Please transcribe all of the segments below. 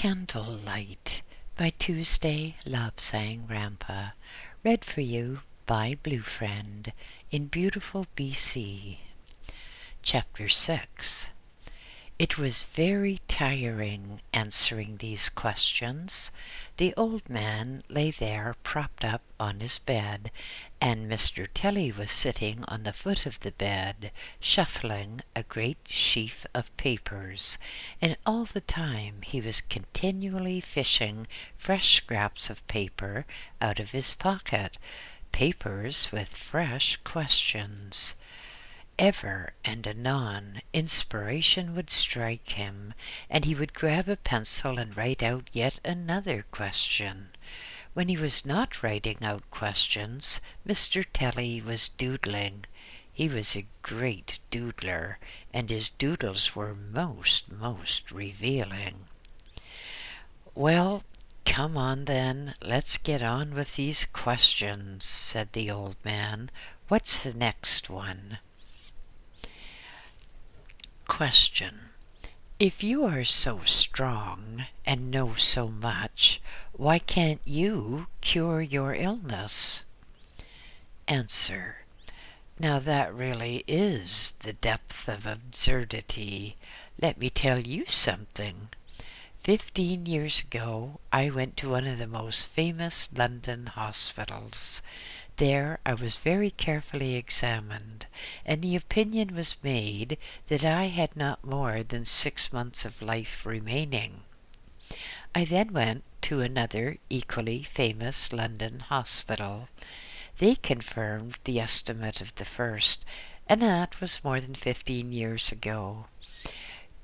Candlelight by Tuesday Love Sang Rampa, read for you by BlueFriend in beautiful BC. Chapter 6. It was very tiring answering these questions. The old man lay there propped up on his bed, and Mr. Telly was sitting on the foot of the bed, shuffling a great sheaf of papers, and all the time he was continually fishing fresh scraps of paper out of his pocket, papers with fresh questions. Ever and anon inspiration would strike him, and he would grab a pencil and write out yet another question. When he was not writing out questions, Mr. Telly was doodling. He was a great doodler, and his doodles were most revealing. "Well, come on then, let's get on with these questions," said the old man. "What's the next one?" Question. If you are so strong and know so much, why can't you cure your illness? Answer. Now that really is the depth of absurdity. Let me tell you something. 15 years ago, I went to one of the most famous London hospitals. There I was very carefully examined, and the opinion was made that I had not more than 6 months of life remaining. I then went to another equally famous London hospital. They confirmed the estimate of the first, and that was more than 15 years ago.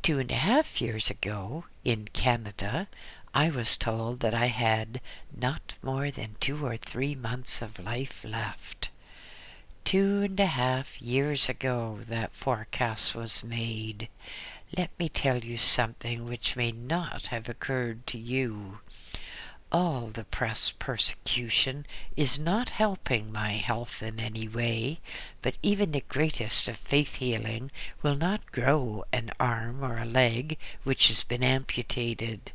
2.5 years ago, in Canada, I was told that I had not more than 2 or 3 months of life left. 2.5 years ago that forecast was made. Let me tell you something which may not have occurred to you. All the press persecution is not helping my health in any way, but even the greatest of faith healing will not grow an arm or a leg which has been amputated.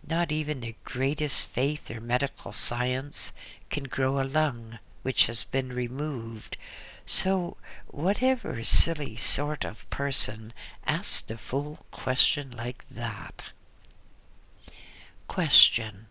Not even the greatest faith or medical science can grow a lung which has been removed. So whatever silly sort of person asked a fool question like that? Question.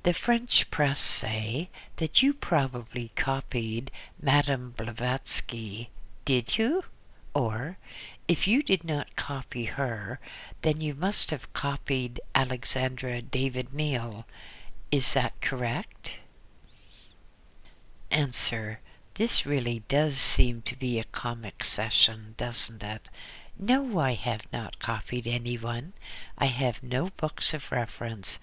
The French press say that you probably copied Madame Blavatsky. Did you? Or, if you did not copy her, then you must have copied Alexandra David Neal. Is that correct? Answer. This really does seem to be a comic session, doesn't it? No, I have not copied anyone. I have no books of reference.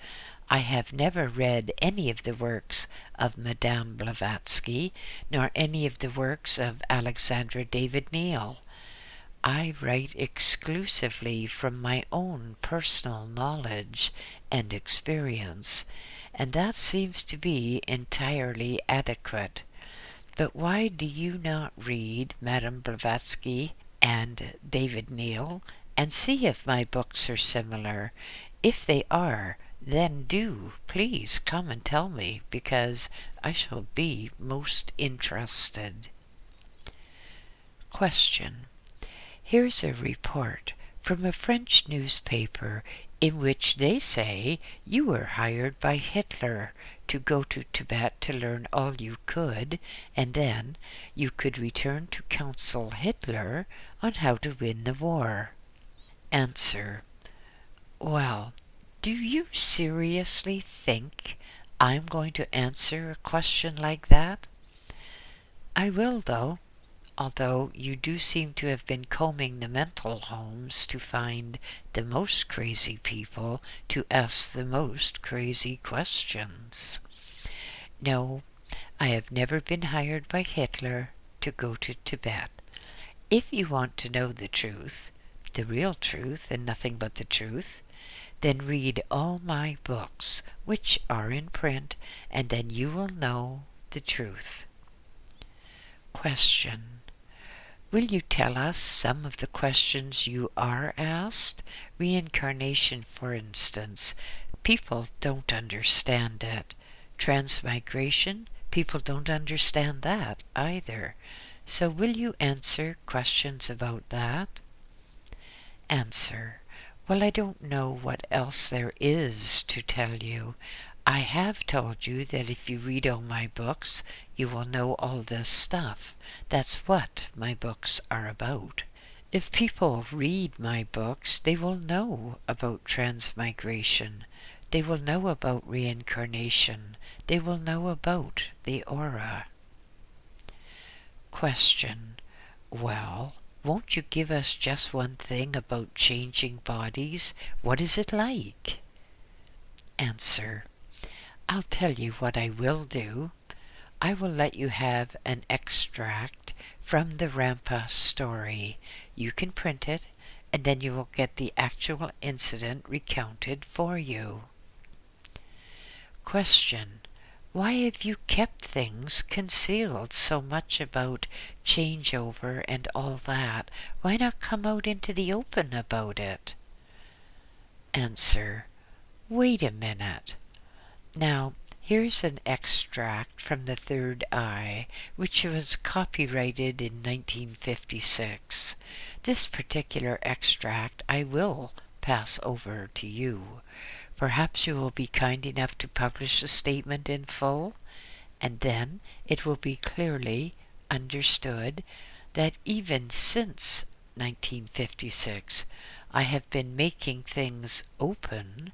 I have never read any of the works of Madame Blavatsky, nor any of the works of Alexandra David Neal. I write exclusively from my own personal knowledge and experience, and that seems to be entirely adequate. But why do you not read Madame Blavatsky and David Neal and see if my books are similar? If they are, then do please come and tell me, because I shall be most interested. Question. Here's a report from a French newspaper in which they say you were hired by Hitler to go to Tibet to learn all you could, and then you could return to counsel Hitler on how to win the war. Answer. Well, do you seriously think I'm going to answer a question like that? I will, though, although you do seem to have been combing the mental homes to find the most crazy people to ask the most crazy questions. No, I have never been hired by Hitler to go to Tibet. If you want to know the truth, the real truth and nothing but the truth, then read all my books, which are in print, and then you will know the truth. Question. Will you tell us some of the questions you are asked? Reincarnation, for instance. People don't understand it. Transmigration, people don't understand that either. So will you answer questions about that? Answer. Well, I don't know what else there is to tell you. I have told you that if you read all my books, you will know all this stuff. That's what my books are about. If people read my books, they will know about transmigration. They will know about reincarnation. They will know about the aura. Question. Well, won't you give us just one thing about changing bodies? What is it like? Answer. I'll tell you what I will do. I will let you have an extract from the Rampa story. You can print it, and then you will get the actual incident recounted for you. Question. Why have you kept things concealed so much about changeover and all that? Why not come out into the open about it? Answer. Wait a minute. Now, here's an extract from The Third Eye, which was copyrighted in 1956. This particular extract I will pass over to you. Perhaps you will be kind enough to publish the statement in full, and then it will be clearly understood that even since 1956 I have been making things open,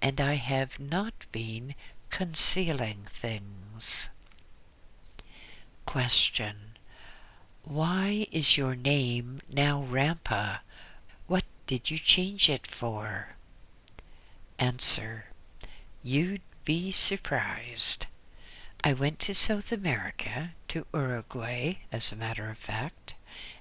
and I have not been concealing things. Question. Why is your name now Rampa? What did you change it for? Answer. You'd be surprised. I went to South America, to Uruguay, as a matter of fact,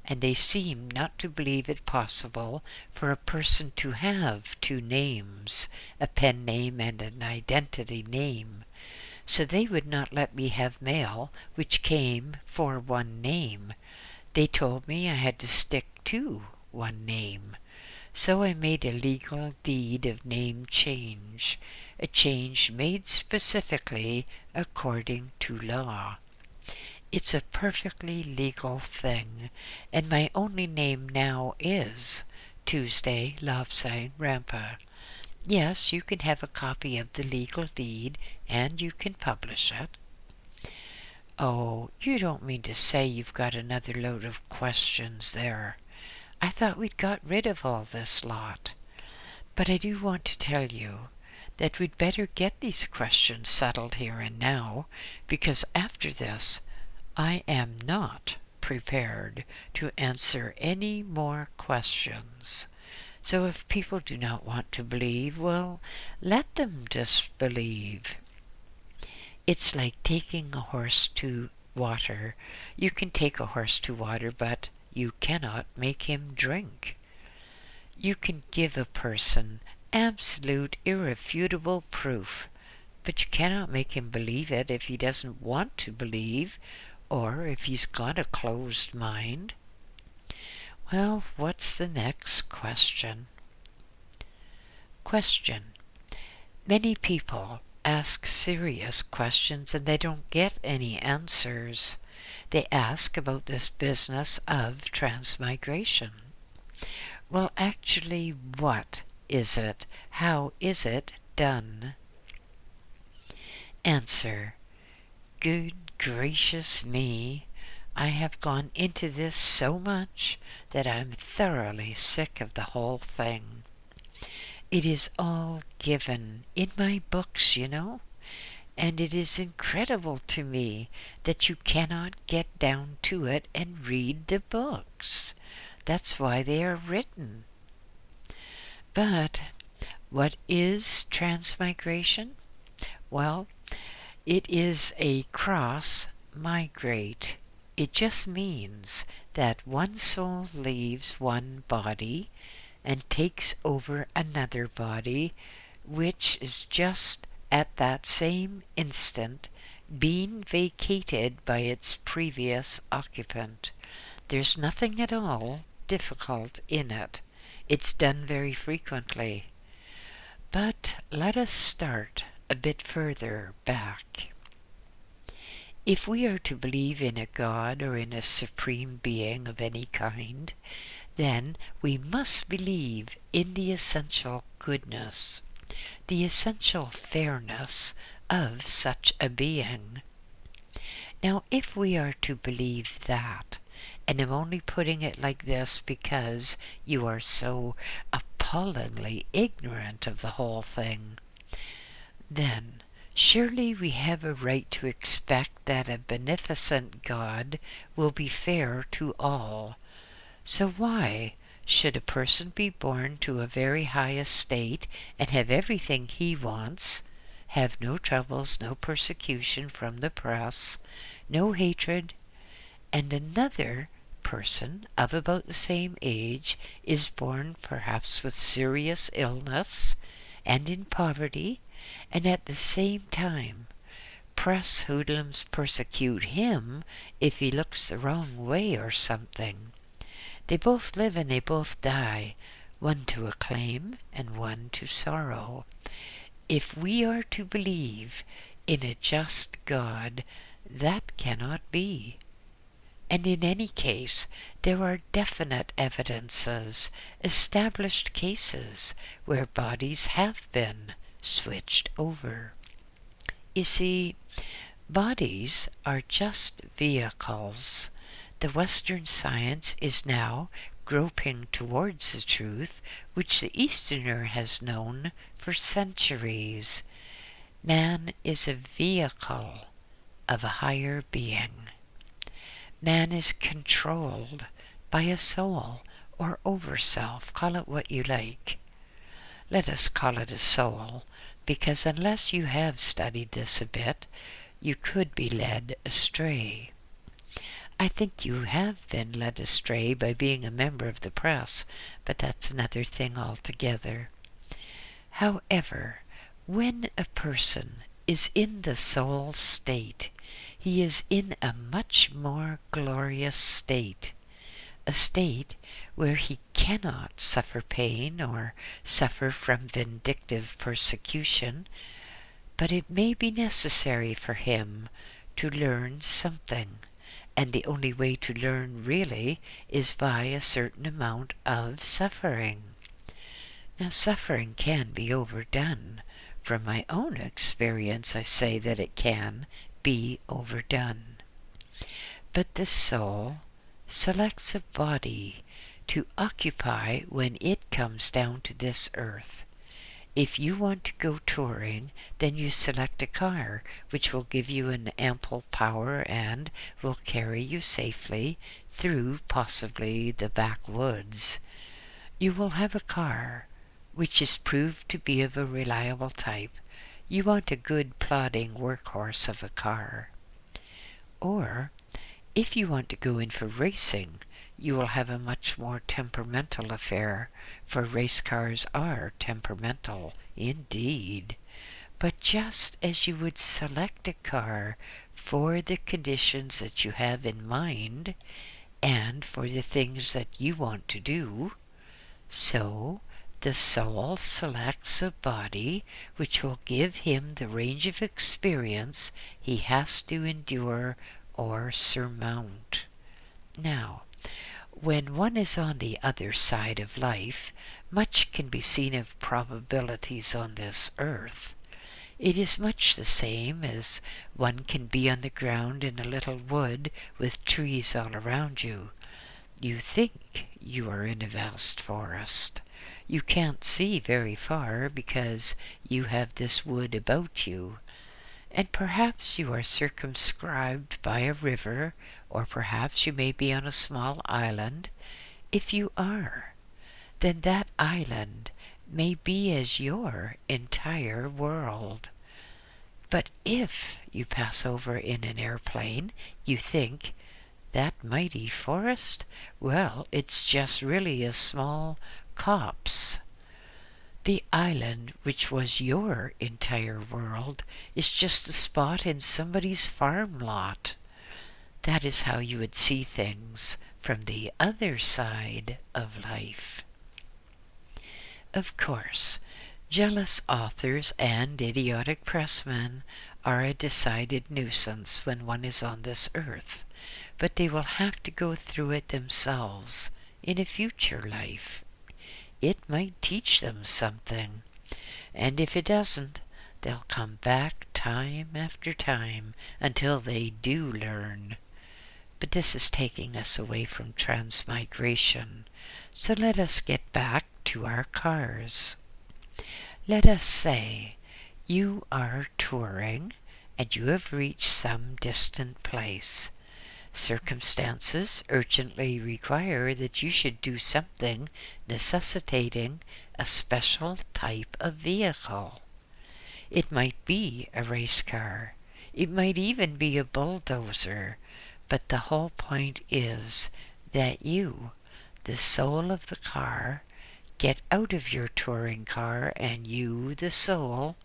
and they seem not to believe it possible for a person to have two names, a pen name and an identity name. So they would not let me have mail which came for one name. They told me I had to stick to one name. So I made a legal deed of name change, a change made specifically according to law. It's a perfectly legal thing, and my only name now is Tuesday Lobsang Rampa. Yes, you can have a copy of the legal deed, and you can publish it. Oh, you don't mean to say you've got another load of questions there. I thought we'd got rid of all this lot. But I do want to tell you that we'd better get these questions settled here and now, because after this I am not prepared to answer any more questions. So if people do not want to believe, well, let them disbelieve. It's like taking a horse to water. You can take a horse to water, but you cannot make him drink. You can give a person absolute, irrefutable proof, but you cannot make him believe it if he doesn't want to believe, or if he's got a closed mind. Well, what's the next question? Question. Many people ask serious questions and they don't get any answers. They ask about this business of transmigration. Well, actually, what is it? How is it done? Answer. Good gracious me, I have gone into this so much that I'm thoroughly sick of the whole thing. It is all given in my books, you know, and it is incredible to me that you cannot get down to it and read the books. That's why they are written. But what is transmigration? Well, it is a cross-migrate. It just means that one soul leaves one body and takes over another body, which is just at that same instant being vacated by its previous occupant. There's nothing at all difficult in it. It's done very frequently. But let us start a bit further back. If we are to believe in a God or in a supreme being of any kind, then we must believe in the essential goodness, the essential fairness of such a being. Now, if we are to believe that, and I'm only putting it like this because you are so appallingly ignorant of the whole thing, then surely we have a right to expect that a beneficent God will be fair to all. So why should a person be born to a very high estate and have everything he wants, have no troubles, no persecution from the press, no hatred, and another person of about the same age is born perhaps with serious illness and in poverty, and at the same time press hoodlums persecute him if he looks the wrong way or something? They both live and they both die, one to acclaim and one to sorrow. If we are to believe in a just God, that cannot be. And in any case, there are definite evidences, established cases, where bodies have been switched over. You see, bodies are just vehicles. The Western science is now groping towards the truth which the Easterner has known for centuries. Man is a vehicle of a higher being. Man is controlled by a soul or overself, call it what you like. Let us call it a soul, because unless you have studied this a bit, you could be led astray. I think you have been led astray by being a member of the press, but that's another thing altogether. However, when a person is in the soul state, he is in a much more glorious state, a state where he cannot suffer pain or suffer from vindictive persecution, but it may be necessary for him to learn something, and the only way to learn really is by a certain amount of suffering. Now, suffering can be overdone. From my own experience, I say that it can be overdone. But the soul selects a body to occupy when it comes down to this earth. If you want to go touring, then you select a car which will give you an ample power and will carry you safely through possibly the backwoods. You will have a car which is proved to be of a reliable type. You want a good plodding workhorse of a car. Or, if you want to go in for racing, you will have a much more temperamental affair, for race cars are temperamental indeed. But just as you would select a car for the conditions that you have in mind and for the things that you want to do, so the soul selects a body which will give him the range of experience he has to endure or surmount. Now, when one is on the other side of life, much can be seen of probabilities on this earth. It is much the same as one can be on the ground in a little wood with trees all around you. You think you are in a vast forest. You can't see very far because you have this wood about you, and perhaps you are circumscribed by a river, or perhaps you may be on a small island. If you are, then that island may be as your entire world. But if you pass over in an airplane, you think, that mighty forest? Well, it's just really a small copse. The island, which was your entire world, is just a spot in somebody's farm lot. That is how you would see things from the other side of life. Of course, jealous authors and idiotic pressmen are a decided nuisance when one is on this earth, but they will have to go through it themselves in a future life. It might teach them something, and if it doesn't, they'll come back time after time until they do learn. But this is taking us away from transmigration, so let us get back to our cars. Let us say you are touring and you have reached some distant place. Circumstances urgently require that you should do something necessitating a special type of vehicle. It might be a race car. It might even be a bulldozer. But the whole point is that you, the soul of the car, get out of your touring car and you, the soul,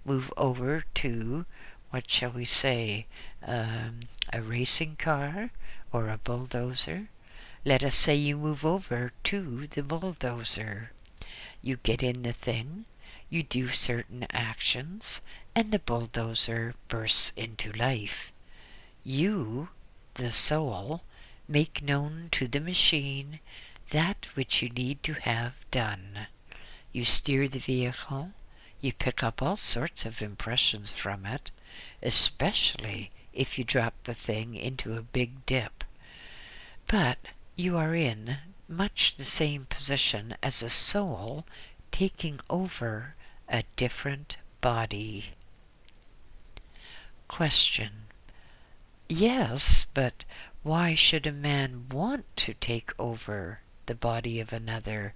move over to, what shall we say, a racing car or a bulldozer. Let us say you move over to the bulldozer. You get in the thing, you do certain actions, and the bulldozer bursts into life. You, the soul, make known to the machine that which you need to have done. You steer the vehicle, you pick up all sorts of impressions from it, especially if you drop the thing into a big dip. But you are in much the same position as a soul taking over a different body. Question. Yes, but why should a man want to take over the body of another?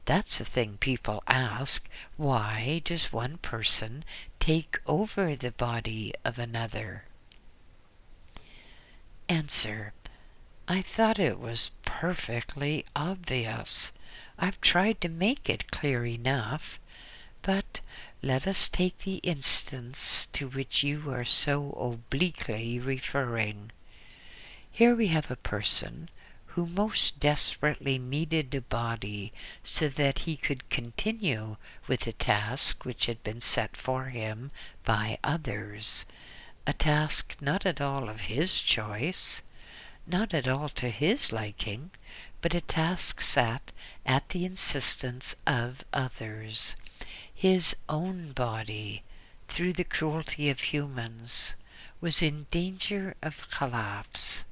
That's the thing people ask. Why does one person take over the body of another? Answer. I thought it was perfectly obvious. I've tried to make it clear enough. But let us take the instance to which you are so obliquely referring. Here we have a person who most desperately needed a body so that he could continue with a task which had been set for him by others, a task not at all of his choice, not at all to his liking, but a task set at the insistence of others. His own body, through the cruelty of humans, was in danger of collapse.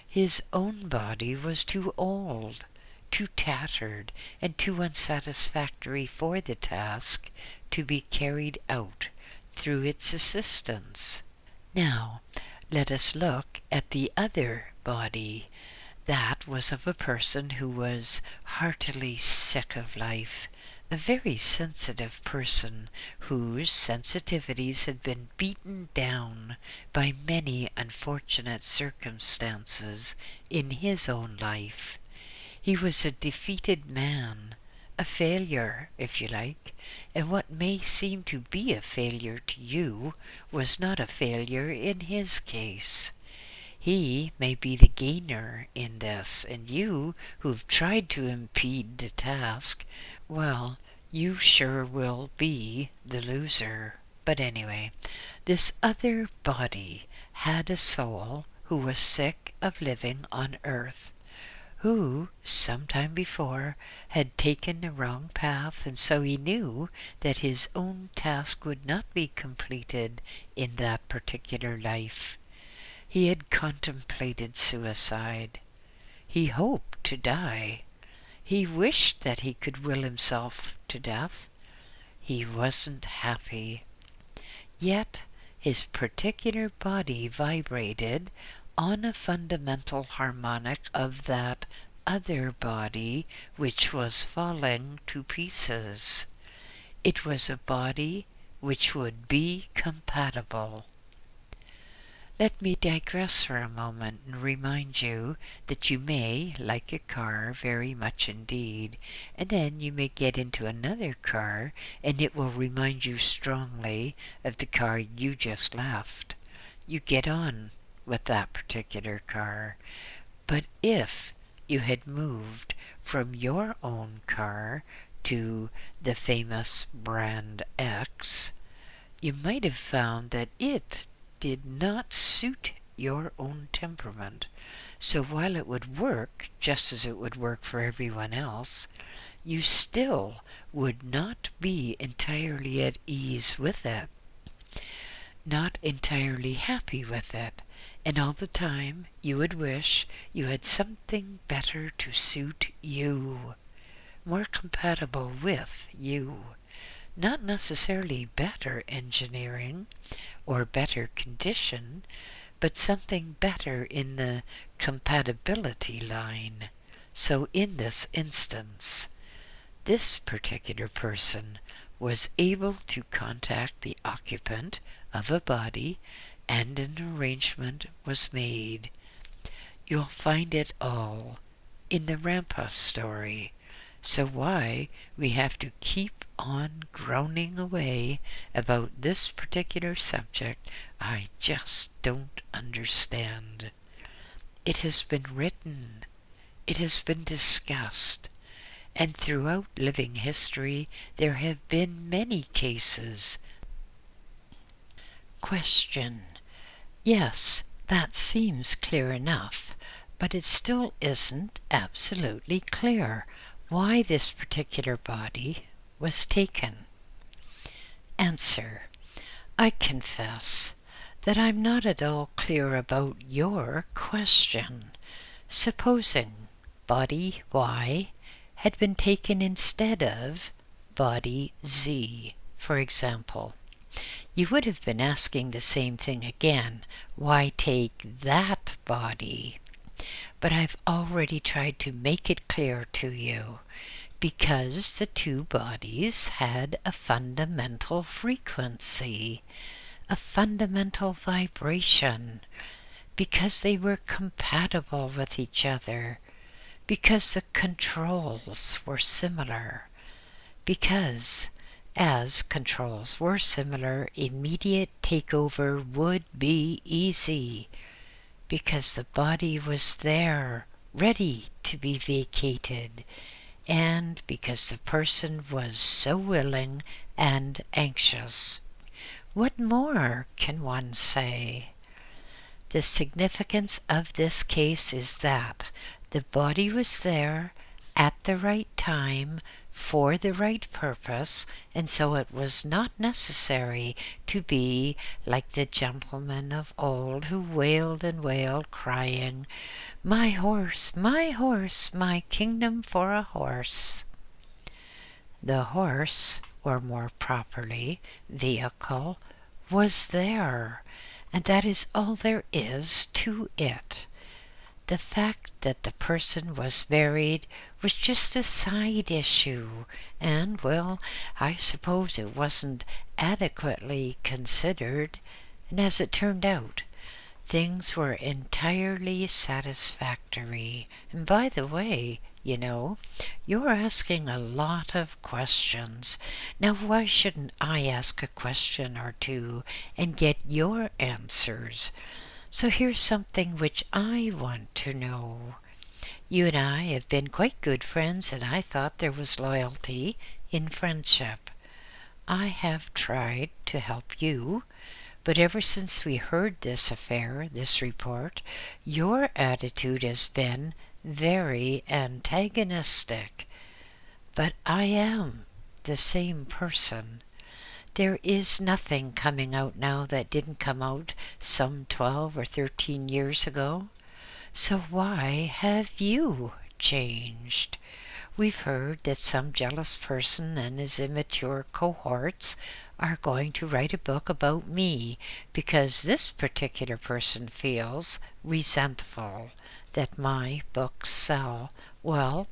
His own body was too old, too tattered, and too unsatisfactory for the task to be carried out through its assistance. Now, let us look at the other body. That was of a person who was heartily sick of life, a very sensitive person whose sensitivities had been beaten down by many unfortunate circumstances in his own life. He was a defeated man, a failure, if you like, and what may seem to be a failure to you was not a failure in his case. He may be the gainer in this, and you, who've tried to impede the task, well, you sure will be the loser. But anyway, this other body had a soul who was sick of living on earth, who, some time before, had taken the wrong path, and so he knew that his own task would not be completed in that particular life. He had contemplated suicide. He hoped to die. He wished that he could will himself to death. He wasn't happy. Yet his particular body vibrated on a fundamental harmonic of that other body which was falling to pieces. It was a body which would be compatible. Let me digress for a moment and remind you that you may like a car very much indeed, and then you may get into another car and it will remind you strongly of the car you just left. You get on with that particular car. But if you had moved from your own car to the famous brand X, you might have found that it did not suit your own temperament. So while it would work just as it would work for everyone else, you still would not be entirely at ease with it, not entirely happy with it, and all the time you would wish you had something better to suit you, more compatible with you. Not necessarily better engineering or better condition, but something better in the compatibility line. So in this instance, this particular person was able to contact the occupant of a body, and an arrangement was made. You'll find it all in the Rampa story. So why we have to keep on groaning away about this particular subject, I just don't understand. It has been written, it has been discussed, and throughout living history there have been many cases. Question. Yes, that seems clear enough, but it still isn't absolutely clear why this particular body was taken. Answer. I confess that I'm not at all clear about your question. Supposing body Y had been taken instead of body Z, for example, you would have been asking the same thing again. Why take that body? But I've already tried to make it clear to you. Because the two bodies had a fundamental frequency, a fundamental vibration, because they were compatible with each other, because the controls were similar, because as controls were similar, immediate takeover would be easy, because the body was there, ready to be vacated, and because the person was so willing and anxious. What more can one say? The significance of this case is that the body was there at the right time for the right purpose, and so it was not necessary to be like the gentleman of old who wailed and wailed, crying, my horse, my kingdom for a horse." The horse, or more properly, vehicle, was there, and that is all there is to it. The fact that the person was married was just a side issue, and, well, I suppose it wasn't adequately considered, and as it turned out, things were entirely satisfactory. And by the way, you're asking a lot of questions. Now, why shouldn't I ask a question or two and get your answers? So here's something which I want to know. You and I have been quite good friends, and I thought there was loyalty in friendship. I have tried to help you, but ever since we heard this affair, this report, your attitude has been very antagonistic. But I am the same person. There is nothing coming out now that didn't come out some 12 or 13 years ago. So why have you changed? We've heard that some jealous person and his immature cohorts are going to write a book about me because this particular person feels resentful that my books sell. Well,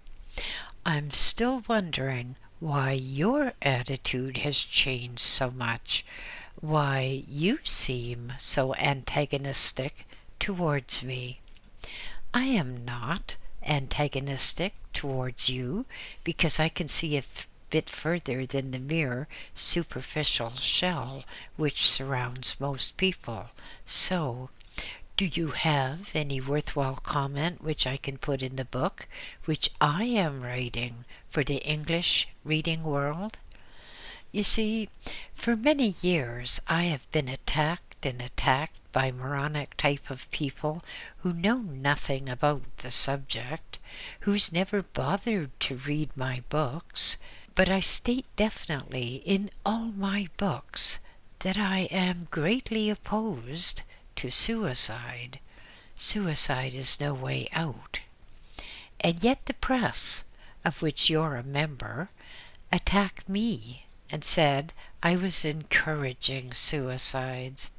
I'm still wondering why your attitude has changed so much, why you seem so antagonistic towards me. I am not antagonistic towards you because I can see a bit further than the mere superficial shell which surrounds most people. So, Do you have any worthwhile comment which I can put in the book which I am writing for the English reading world? You see, for many years I have been attacked by moronic type of people who know nothing about the subject, who's never bothered to read my books, but I state definitely in all my books that I am greatly opposed to suicide. Suicide is no way out. And yet the press, of which you're a member, attacked me and said I was encouraging suicides.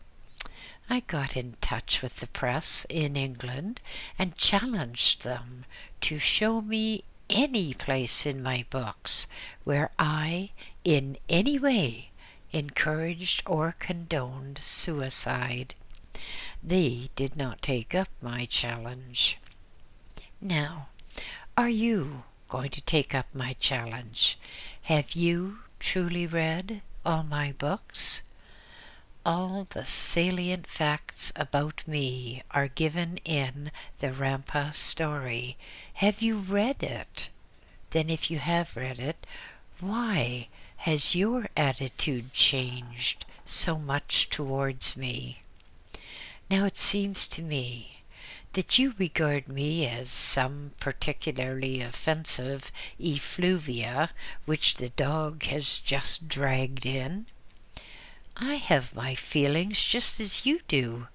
I got in touch with the press in England and challenged them to show me any place in my books where I, in any way, encouraged or condoned suicide. They did not take up my challenge. Now, are you going to take up my challenge? Have you truly read all my books? All the salient facts about me are given in the Rampa story. Have you read it? Then if you have read it, why has your attitude changed so much towards me? Now it seems to me that you regard me as some particularly offensive effluvia which the dog has just dragged in. I have my feelings just as you do,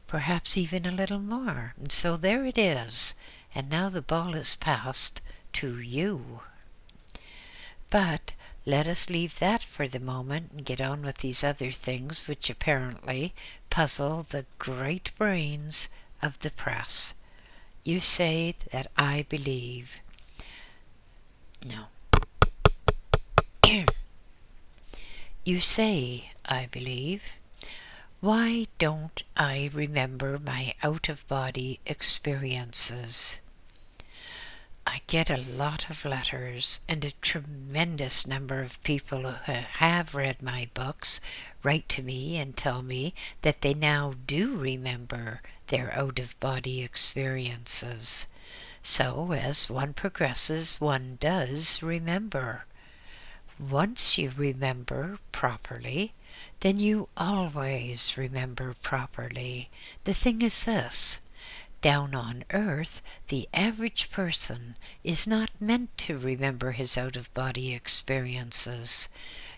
perhaps even a little more, and so there it is, and now the ball is passed to you. But let us leave that for the moment and get on with these other things which apparently puzzle the great brains of the press. You say that I believe. No. You say I believe. Why don't I remember my out-of-body experiences? I get a lot of letters, and a tremendous number of people who have read my books write to me and tell me that they now do remember their out-of-body experiences. So, as one progresses, one does remember. Once you remember properly, then you always remember properly. The thing is this: down on earth, the average person is not meant to remember his out-of-body experiences,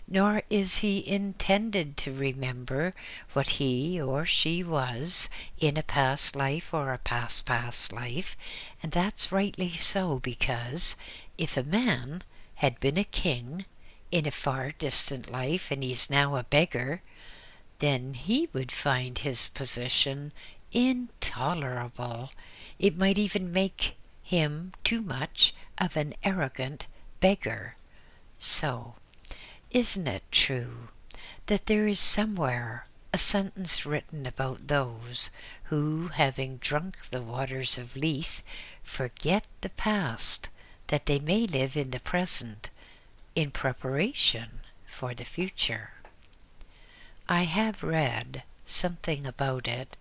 nor is he intended to remember what he or she was in a past life or a past life, and that's rightly so, because if a man had been a king in a far distant life and he's now a beggar, then he would find his position intolerable. It might even make him too much of an arrogant beggar. So, isn't it true that there is somewhere a sentence written about those who, having drunk the waters of Lethe, forget the past, that they may live in the present, in preparation for the future? I have read something about it,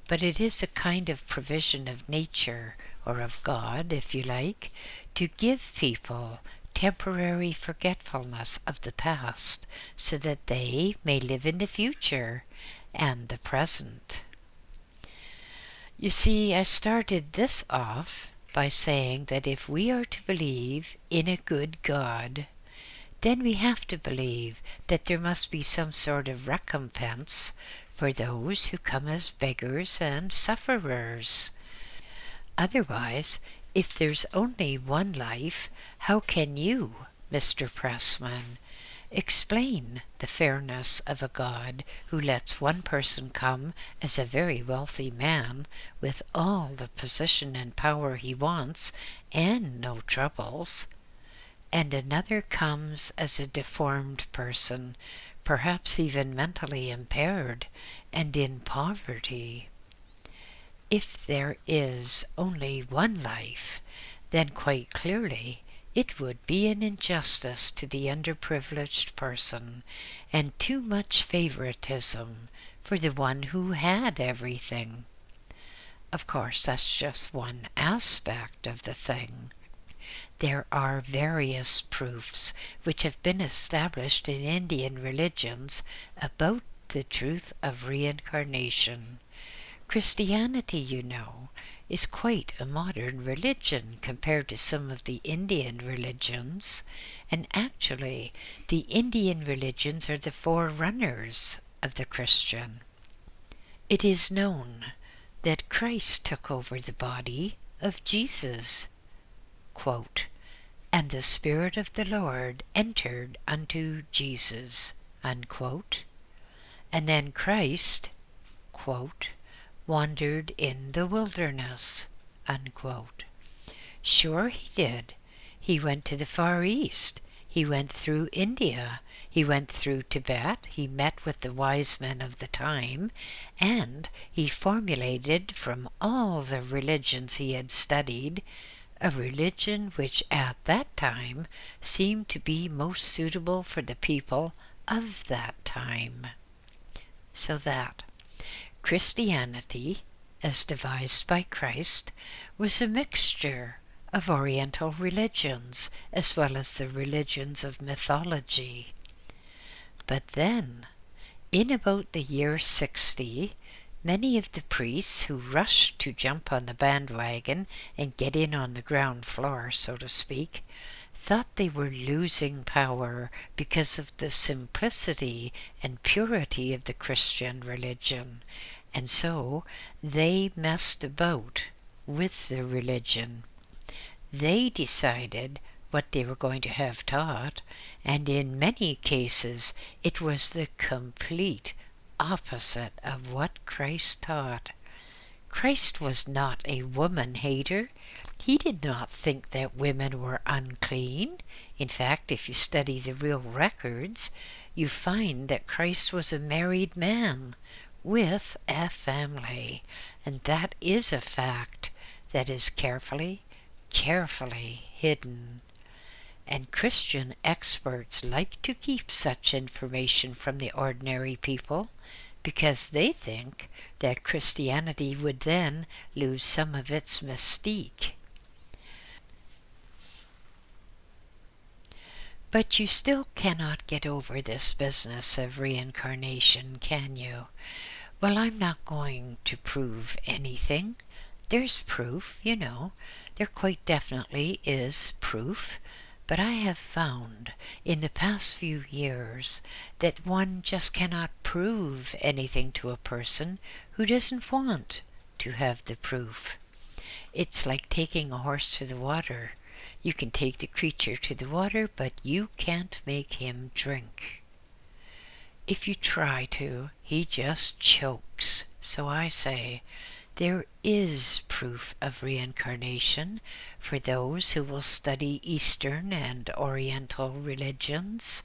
but it is a kind of provision of nature, or of God, if you like, to give people temporary forgetfulness of the past, so that they may live in the future and the present. You see, I started this off by saying that if we are to believe in a good God, then we have to believe that there must be some sort of recompense for those who come as beggars and sufferers. Otherwise, if there's only one life, how can you, Mr. Pressman, explain the fairness of a God who lets one person come as a very wealthy man with all the position and power he wants and no troubles, and another comes as a deformed person, perhaps even mentally impaired, and in poverty? If there is only one life, then quite clearly it would be an injustice to the underprivileged person, and too much favoritism for the one who had everything. Of course, that's just one aspect of the thing. There are various proofs which have been established in Indian religions about the truth of reincarnation. Christianity, you know, is quite a modern religion compared to some of the Indian religions, and actually the Indian religions are the forerunners of the Christian. It is known that Christ took over the body of Jesus. Quote, "And the Spirit of the Lord entered unto Jesus," unquote. And then Christ, quote, "wandered in the wilderness," unquote. Sure he did. He went to the Far East. He went through India. He went through Tibet. He met with the wise men of the time, and he formulated from all the religions he had studied a religion which at that time seemed to be most suitable for the people of that time. So that Christianity, as devised by Christ, was a mixture of Oriental religions as well as the religions of mythology. But then, in about the year 60, many of the priests who rushed to jump on the bandwagon and get in on the ground floor, so to speak, thought they were losing power because of the simplicity and purity of the Christian religion, and so they messed about with the religion. They decided what they were going to have taught, and in many cases it was the complete opposite of what Christ taught. Christ was not a woman-hater. He did not think that women were unclean. In fact, if you study the real records, you find that Christ was a married man with a family, and that is a fact that is carefully hidden. And Christian experts like to keep such information from the ordinary people because they think that Christianity would then lose some of its mystique. But you still cannot get over this business of reincarnation, can you? Well, I'm not going to prove anything. There's proof, you know. There quite definitely is proof. But I have found in the past few years that one just cannot prove anything to a person who doesn't want to have the proof. It's like taking a horse to the water. You can take the creature to the water, but you can't make him drink. If you try to, he just chokes. So I say, there is proof of reincarnation for those who will study Eastern and Oriental religions,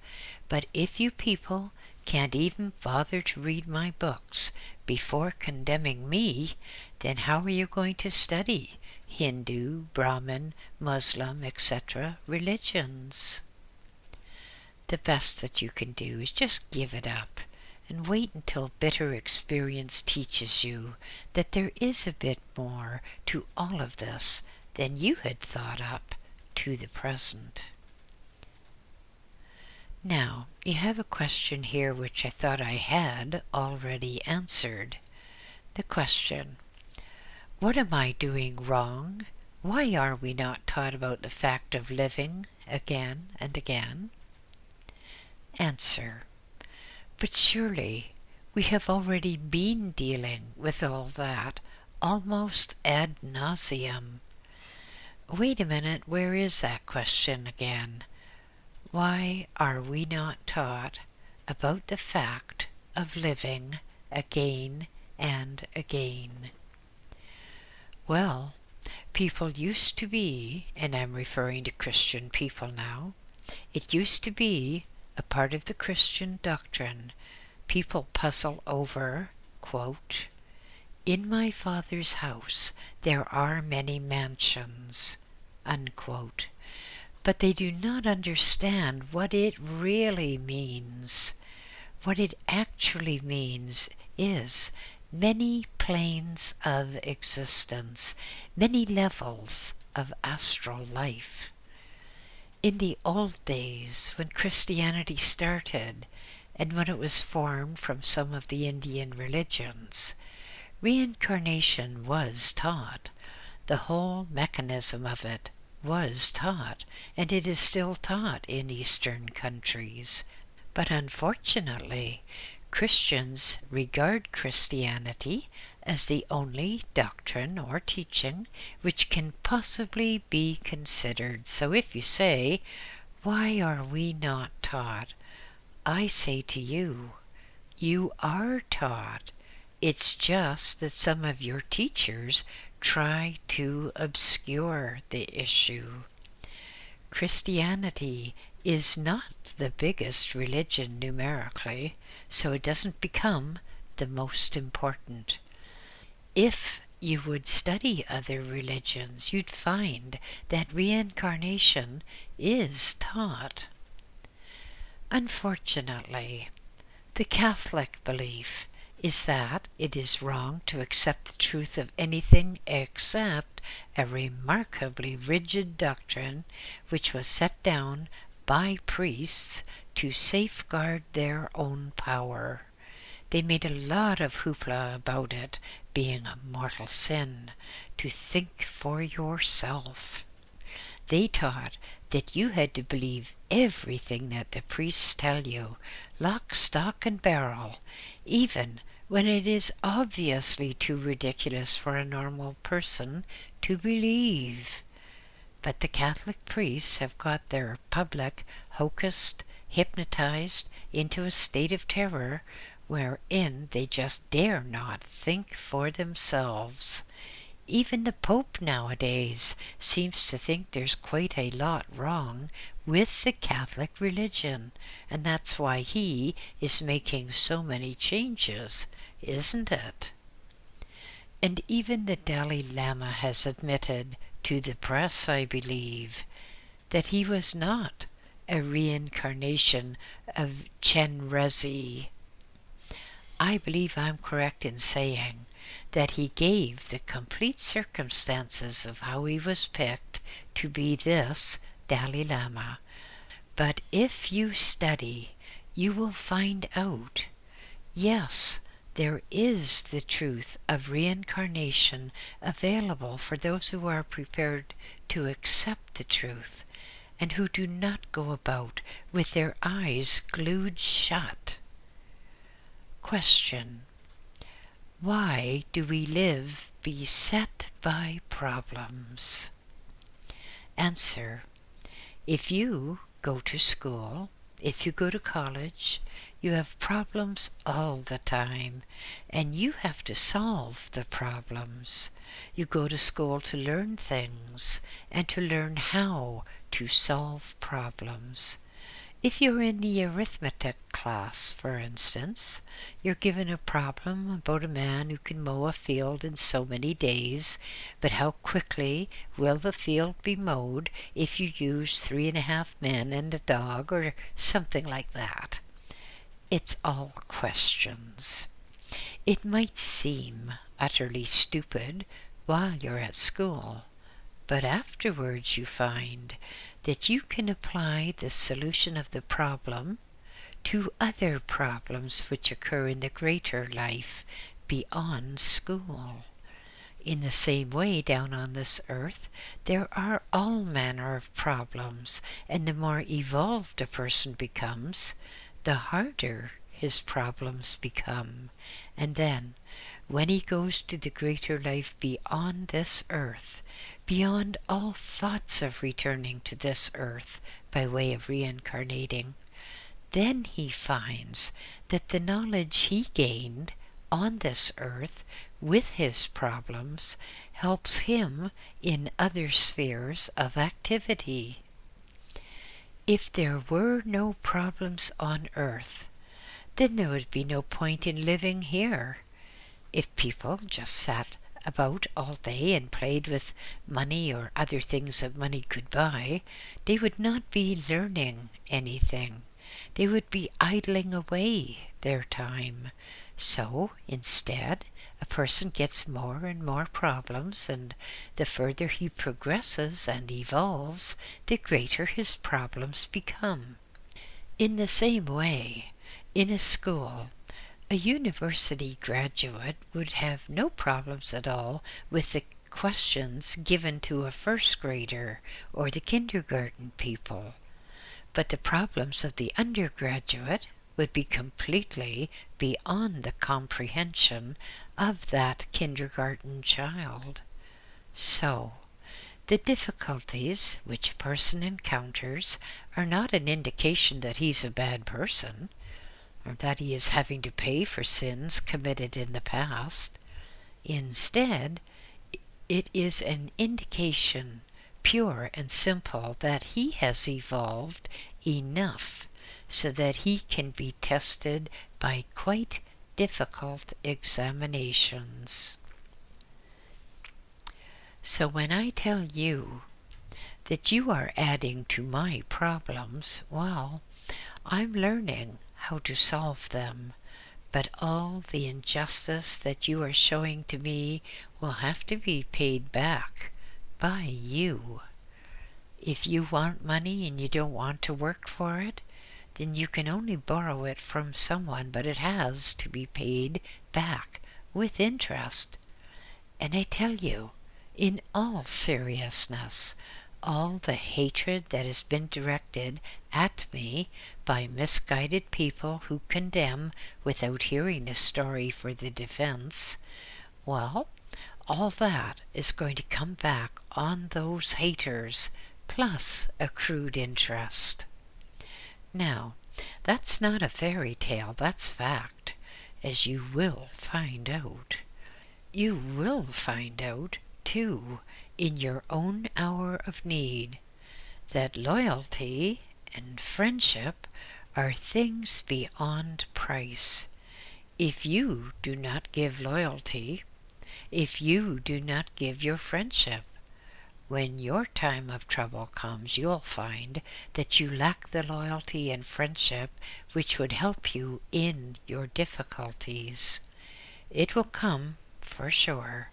but if you people can't even bother to read my books before condemning me, then how are you going to study Hindu, Brahmin, Muslim, etc. religions? The best that you can do is just give it up and wait until bitter experience teaches you that there is a bit more to all of this than you had thought up to the present. Now, you have a question here which I thought I had already answered. The question, what am I doing wrong? Why are we not taught about the fact of living again and again? Answer, but surely we have already been dealing with all that almost ad nauseum. Wait a minute, where is that question again? Why are we not taught about the fact of living again and again? Well, people used to be, and I'm referring to Christian people now, it used to be a part of the Christian doctrine. People puzzle over, quote, "In my Father's house there are many mansions," unquote. But they do not understand what it really means. What it actually means is many planes of existence, many levels of astral life. In the old days, when Christianity started, and when it was formed from some of the Indian religions, reincarnation was taught. The whole mechanism of it was taught, and it is still taught in Eastern countries. But unfortunately, Christians regard Christianity as the only doctrine or teaching which can possibly be considered. So if you say, "Why are we not taught?" I say to you, you are taught. It's just that some of your teachers try to obscure the issue. Christianity is not the biggest religion numerically, so it doesn't become the most important. If you would study other religions, you'd find that reincarnation is taught. Unfortunately, the Catholic belief is that it is wrong to accept the truth of anything except a remarkably rigid doctrine which was set down by priests to safeguard their own power. They made a lot of hoopla about it being a mortal sin to think for yourself. They taught that you had to believe everything that the priests tell you, lock, stock, and barrel, even when it is obviously too ridiculous for a normal person to believe. But the Catholic priests have got their public hocused, hypnotized into a state of terror wherein they just dare not think for themselves. Even the Pope nowadays seems to think there's quite a lot wrong with the Catholic religion, and that's why he is making so many changes, isn't it? And even the Dalai Lama has admitted to the press, I believe, that he was not a reincarnation of Chenrezig. I believe I'm correct in saying that he gave the complete circumstances of how he was picked to be this Dalai Lama. But if you study, you will find out, yes, there is the truth of reincarnation available for those who are prepared to accept the truth and who do not go about with their eyes glued shut. Question: why do we live beset by problems? Answer: if you go to school, if you go to college, you have problems all the time, and you have to solve the problems. You go to school to learn things and to learn how to solve problems. If you're in the arithmetic class, for instance, you're given a problem about a man who can mow a field in so many days, but how quickly will the field be mowed if you use 3.5 men and a dog, or something like that? It's all questions. It might seem utterly stupid while you're at school, but afterwards you find that you can apply the solution of the problem to other problems which occur in the greater life beyond school. In the same way, down on this earth, there are all manner of problems, and the more evolved a person becomes, the harder his problems become. And then, when he goes to the greater life beyond this earth, beyond all thoughts of returning to this earth by way of reincarnating, then he finds that the knowledge he gained on this earth with his problems helps him in other spheres of activity. If there were no problems on earth, then there would be no point in living here. If people just sat about all day and played with money or other things that money could buy, they would not be learning anything. They would be idling away their time. So, instead, a person gets more and more problems, and the further he progresses and evolves, the greater his problems become. In the same way, in a school, a university graduate would have no problems at all with the questions given to a first grader or the kindergarten people. But the problems of the undergraduate would be completely beyond the comprehension of that kindergarten child. So, the difficulties which a person encounters are not an indication that he's a bad person, or that he is having to pay for sins committed in the past. Instead, it is an indication, pure and simple, that he has evolved enough so that he can be tested by quite difficult examinations. So when I tell you that you are adding to my problems, well, I'm learning how to solve them, but all the injustice that you are showing to me will have to be paid back by you. If you want money and you don't want to work for it, then you can only borrow it from someone, but it has to be paid back with interest. And I tell you, in all seriousness, all the hatred that has been directed at me by misguided people who condemn without hearing a story for the defense, well, all that is going to come back on those haters, plus accrued interest. Now, that's not a fairy tale, that's fact, as you will find out. You will find out, too, in your own hour of need, that loyalty and friendship are things beyond price. If you do not give loyalty, if you do not give your friendship, when your time of trouble comes, you'll find that you lack the loyalty and friendship which would help you in your difficulties. It will come, for sure.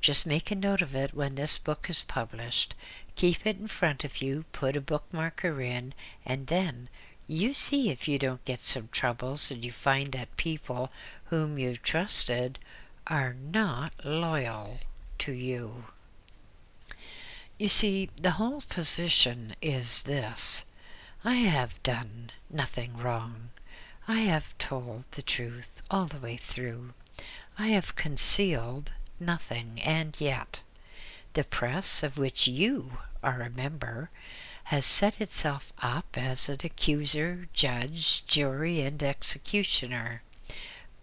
Just make a note of it when this book is published. Keep it in front of you, put a bookmarker in, and then you see if you don't get some troubles and you find that people whom you trusted are not loyal to you. You see, the whole position is this. I have done nothing wrong. I have told the truth all the way through. I have concealed nothing, and yet the press, of which you are a member, has set itself up as an accuser, judge, jury, and executioner.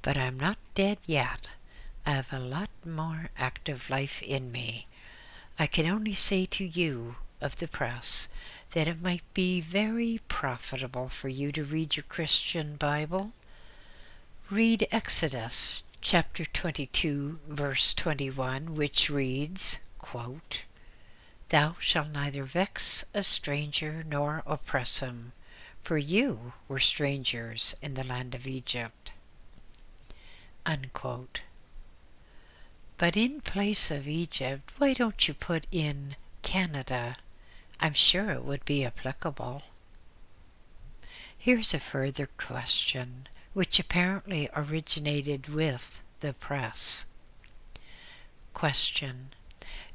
But I'm not dead yet. I have a lot more active life in me. I can only say to you of the press that it might be very profitable for you to read your Christian Bible. Read Exodus chapter 22, verse 21, which reads, quote, "Thou shalt neither vex a stranger nor oppress him, for you were strangers in the land of Egypt." Unquote. But in place of Egypt, why don't you put in Canada? I'm sure it would be applicable. Here's a further question, which apparently originated with the press. Question: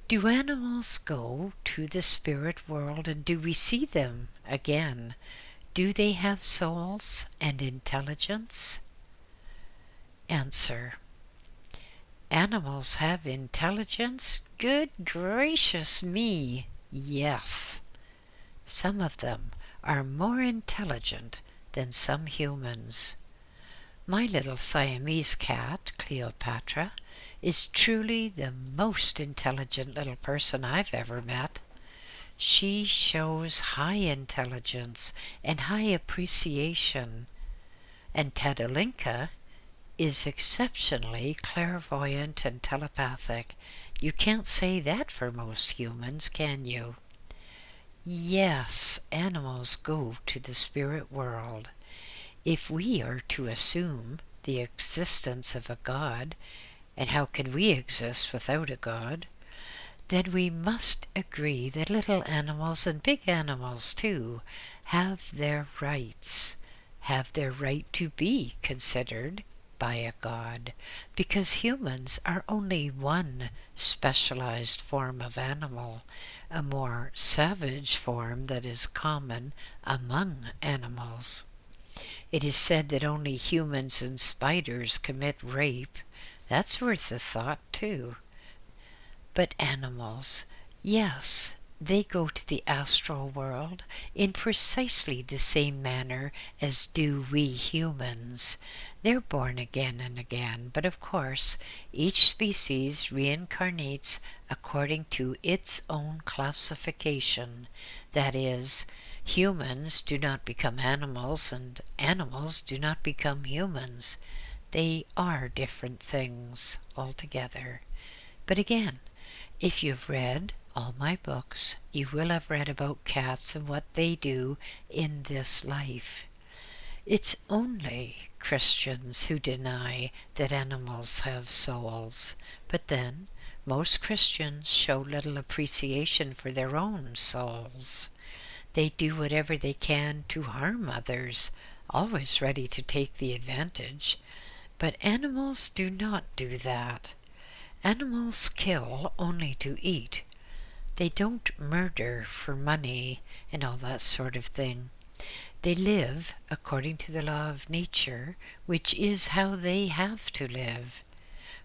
do animals go to the spirit world, and do we see them again? Do they have souls and intelligence? Answer: animals have intelligence? Good gracious me, yes. Some of them are more intelligent than some humans. My little Siamese cat, Cleopatra, is truly the most intelligent little person I've ever met. She shows high intelligence and high appreciation, and Tadalinka is exceptionally clairvoyant and telepathic. You can't say that for most humans, can you? Yes, animals go to the spirit world. if we are to assume the existence of a God, and how can we exist without a God, then we must agree that little animals and big animals too have their rights, have their right to be considered by a God, because humans are only one specialized form of animal, a more savage form that is common among animals. It is said that only humans and spiders commit rape. That's worth a thought too. But animals, yes, they go to the astral world in precisely the same manner as do we humans. They're born again and again, but of course, each species reincarnates according to its own classification. That is, humans do not become animals, and animals do not become humans. They are different things altogether. But again, if you've read all my books, you will have read about cats and what they do in this life. It's only Christians who deny that animals have souls. But then, most Christians show little appreciation for their own souls. They do whatever they can to harm others, always ready to take the advantage. But animals do not do that. Animals kill only to eat. They don't murder for money and all that sort of thing. They live according to the law of nature, which is how they have to live.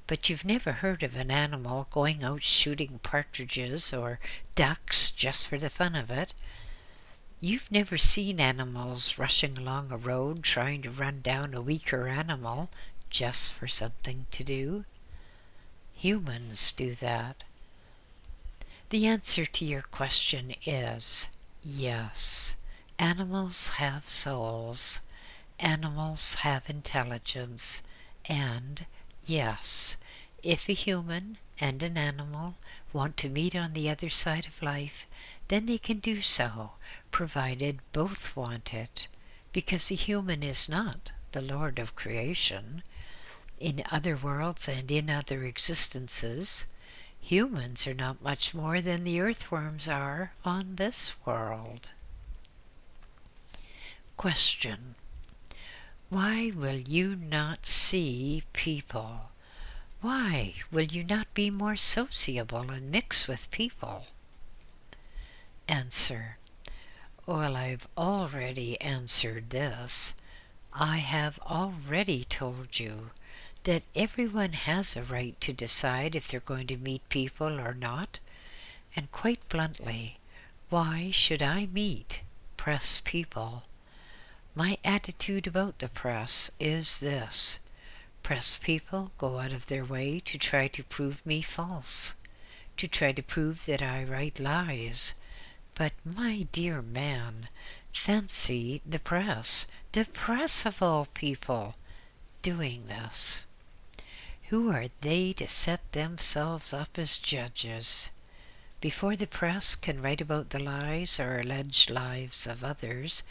But you've never heard of an animal going out shooting partridges or ducks just for the fun of it. You've never seen animals rushing along a road trying to run down a weaker animal just for something to do. Humans do that. The answer to your question is yes. Animals have souls. Animals have intelligence. And yes, if a human and an animal want to meet on the other side of life, then they can do so, provided both want it, because the human is not the Lord of creation. In other worlds and in other existences, humans are not much more than the earthworms are on this world. Question: why will you not see people? Why will you not be more sociable and mix with people? Answer: well, I've already answered this. I have already told you that everyone has a right to decide if they're going to meet people or not. And quite bluntly, why should I meet press people? My attitude about the press is this: press people go out of their way to try to prove me false, to try to prove that I write lies. But my dear man, fancy the press of all people, doing this. Who are they to set themselves up as judges? Before the press can write about the lies or alleged lives of others,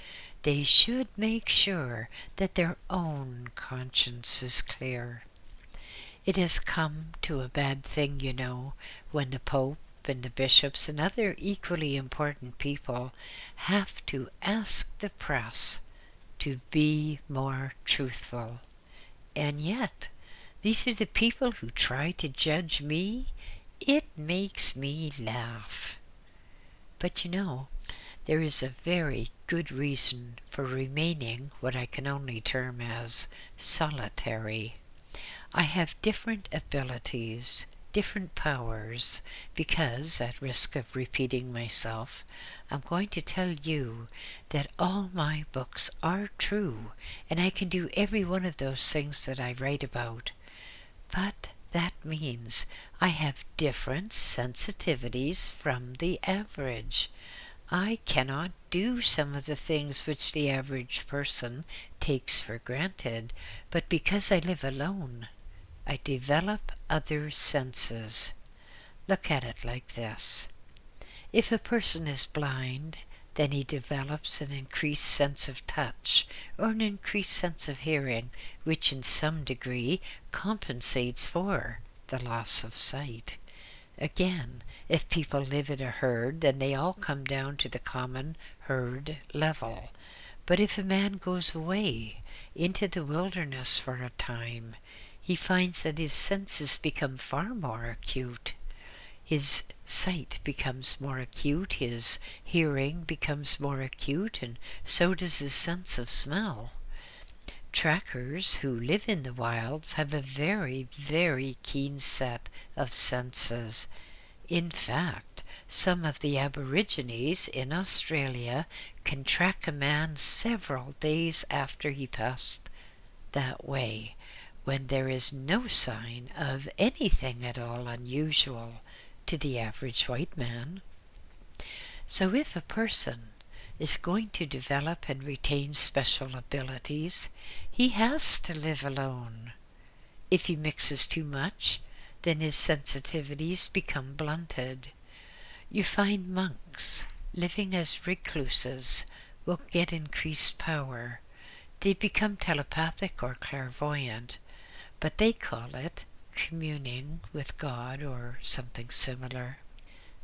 they should make sure that their own conscience is clear. It has come to a bad thing, you know, when the Pope and the bishops and other equally important people have to ask the press to be more truthful. And yet, these are the people who try to judge me. It makes me laugh. But you know, there is a very good reason for remaining what I can only term as solitary. I have different abilities, different powers, because, at risk of repeating myself, I'm going to tell you that all my books are true, and I can do every one of those things that I write about. But that means I have different sensitivities from the average. I cannot do some of the things which the average person takes for granted, but because I live alone, I develop other senses. Look at it like this. If a person is blind, then he develops an increased sense of touch or an increased sense of hearing, which in some degree compensates for the loss of sight. Again, if people live in a herd, then they all come down to the common herd level. But if a man goes away into the wilderness for a time, he finds that his senses become far more acute. His sight becomes more acute, his hearing becomes more acute, and so does his sense of smell. Trackers who live in the wilds have a very, very keen set of senses. In fact, some of the Aborigines in Australia can track a man several days after he passed that way, when there is no sign of anything at all unusual to the average white man. So if a person is going to develop and retain special abilities, he has to live alone. If he mixes too much, then his sensitivities become blunted. You find monks living as recluses will get increased power. They become telepathic or clairvoyant, but they call it communing with God or something similar.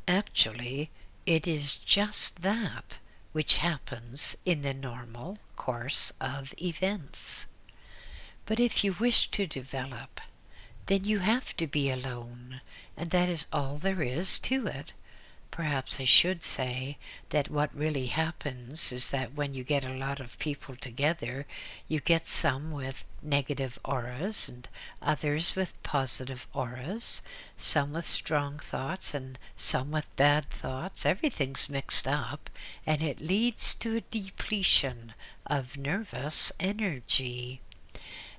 Actually, it is just that which happens in the normal course of events. But if you wish to develop, then you have to be alone, and that is all there is to it. Perhaps I should say that what really happens is that when you get a lot of people together, you get some with negative auras and others with positive auras, some with strong thoughts and some with bad thoughts. Everything's mixed up, and it leads to a depletion of nervous energy.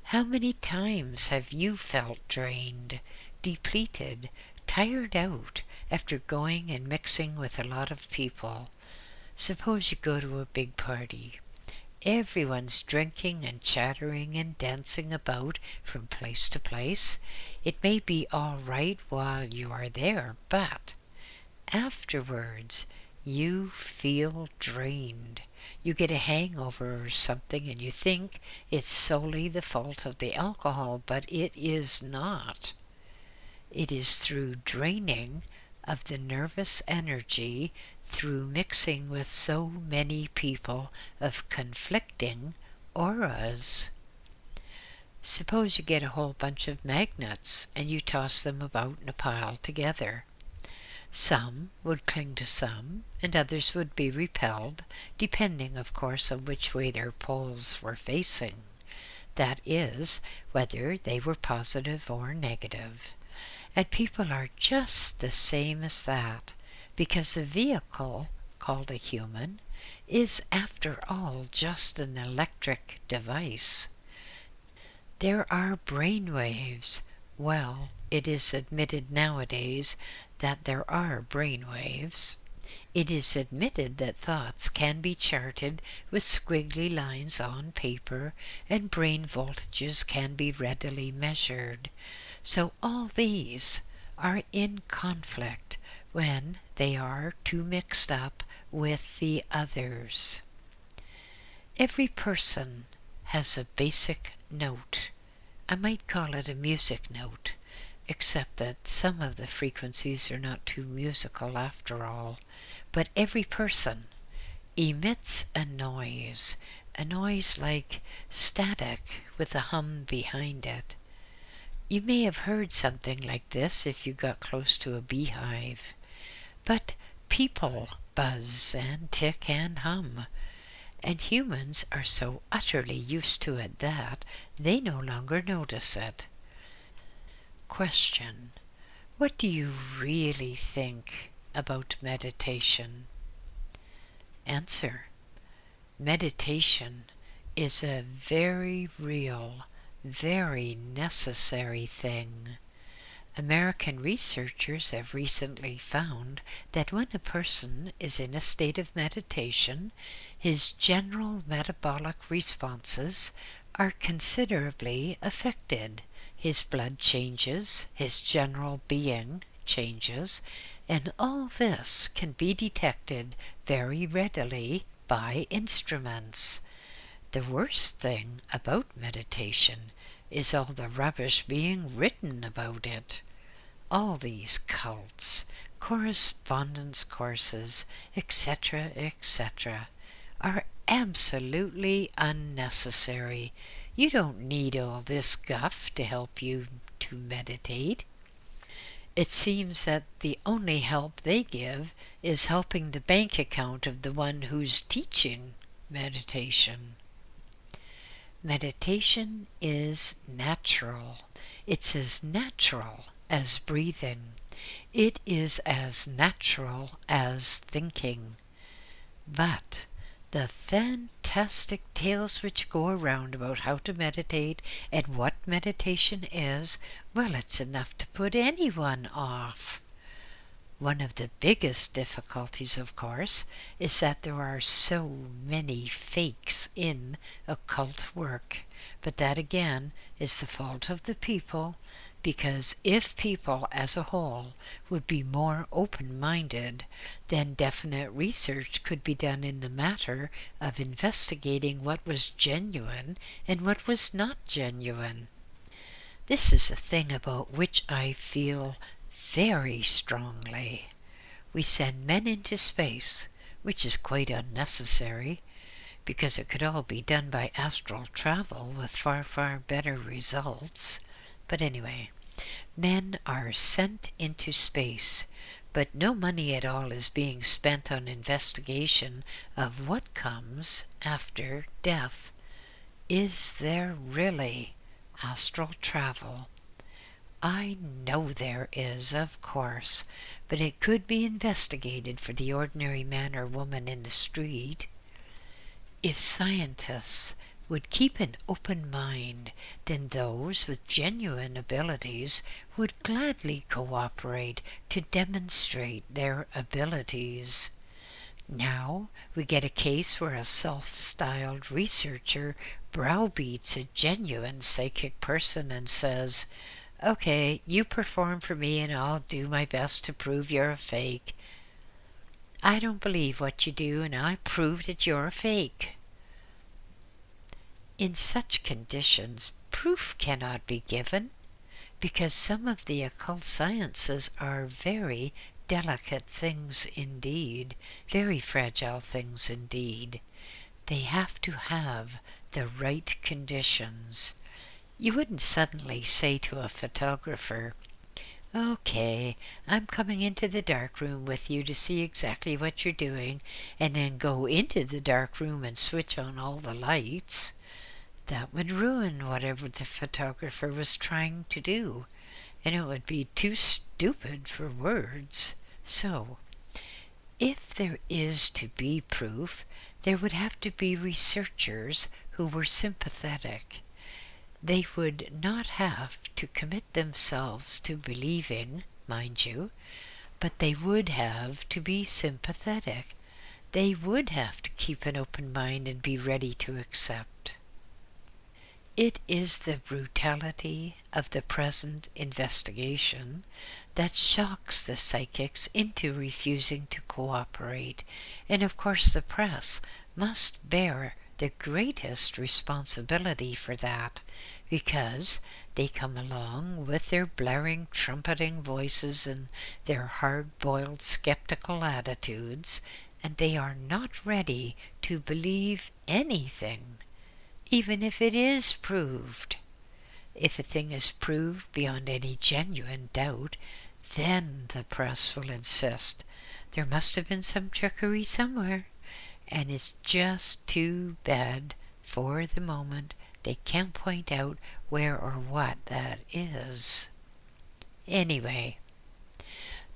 How many times have you felt drained, depleted, tired out after going and mixing with a lot of people? Suppose you go to a big party. Everyone's drinking and chattering and dancing about from place to place. It may be all right while you are there, but afterwards you feel drained. You get a hangover or something and you think it's solely the fault of the alcohol, but it is not. It is through draining of the nervous energy through mixing with so many people of conflicting auras. Suppose you get a whole bunch of magnets and you toss them about in a pile together. Some would cling to some, and others would be repelled, depending, of course, on which way their poles were facing. That is, whether they were positive or negative. And people are just the same as that, because the vehicle, called a human, is after all just an electric device. There are brain waves. Well, it is admitted nowadays that there are brain waves. It is admitted that thoughts can be charted with squiggly lines on paper, and brain voltages can be readily measured. So all these are in conflict when they are too mixed up with the others. Every person has a basic note. I might call it a music note, except that some of the frequencies are not too musical after all. But every person emits a noise like static with a hum behind it. You may have heard something like this if you got close to a beehive. But people buzz and tick and hum, and humans are so utterly used to it that they no longer notice it. Question: what do you really think about meditation? Answer: meditation is a very real, very necessary thing. American researchers have recently found that when a person is in a state of meditation, his general metabolic responses are considerably affected. His blood changes, his general being changes, and all this can be detected very readily by instruments. The worst thing about meditation is all the rubbish being written about it. All these cults, correspondence courses, etc., etc., are absolutely unnecessary. You don't need all this guff to help you to meditate. It seems that the only help they give is helping the bank account of the one who's teaching meditation. Meditation is natural. It's as natural as breathing. It is as natural as thinking. But the fantastic tales which go around about how to meditate and what meditation is, well, it's enough to put anyone off. One of the biggest difficulties, of course, is that there are so many fakes in occult work. But that again is the fault of the people, because if people as a whole would be more open-minded, then definite research could be done in the matter of investigating what was genuine and what was not genuine. This is a thing about which I feel very strongly. We send men into space, which is quite unnecessary, because it could all be done by astral travel with far, far better results. But anyway, men are sent into space, but no money at all is being spent on investigation of what comes after death. Is there really astral travel? I know there is, of course, but it could be investigated for the ordinary man or woman in the street. If scientists would keep an open mind, then those with genuine abilities would gladly cooperate to demonstrate their abilities. Now we get a case where a self-styled researcher browbeats a genuine psychic person and says, "Okay, you perform for me and I'll do my best to prove you're a fake. I don't believe what you do and I prove that you're a fake." In such conditions, proof cannot be given, because some of the occult sciences are very delicate things indeed, very fragile things indeed. They have to have the right conditions. You wouldn't suddenly say to a photographer, "Okay, I'm coming into the dark room with you to see exactly what you're doing," and then go into the dark room and switch on all the lights. That would ruin whatever the photographer was trying to do, and it would be too stupid for words. So, if there is to be proof, there would have to be researchers who were sympathetic. They would not have to commit themselves to believing, mind you, but they would have to be sympathetic. They would have to keep an open mind and be ready to accept. It is the brutality of the present investigation that shocks the psychics into refusing to cooperate, and of course the press must bear the greatest responsibility for that, because they come along with their blaring, trumpeting voices and their hard-boiled, skeptical attitudes, and they are not ready to believe anything, even if it is proved. If a thing is proved beyond any genuine doubt, then the press will insist there must have been some trickery somewhere, and it's just too bad for the moment they can't point out where or what that is. Anyway,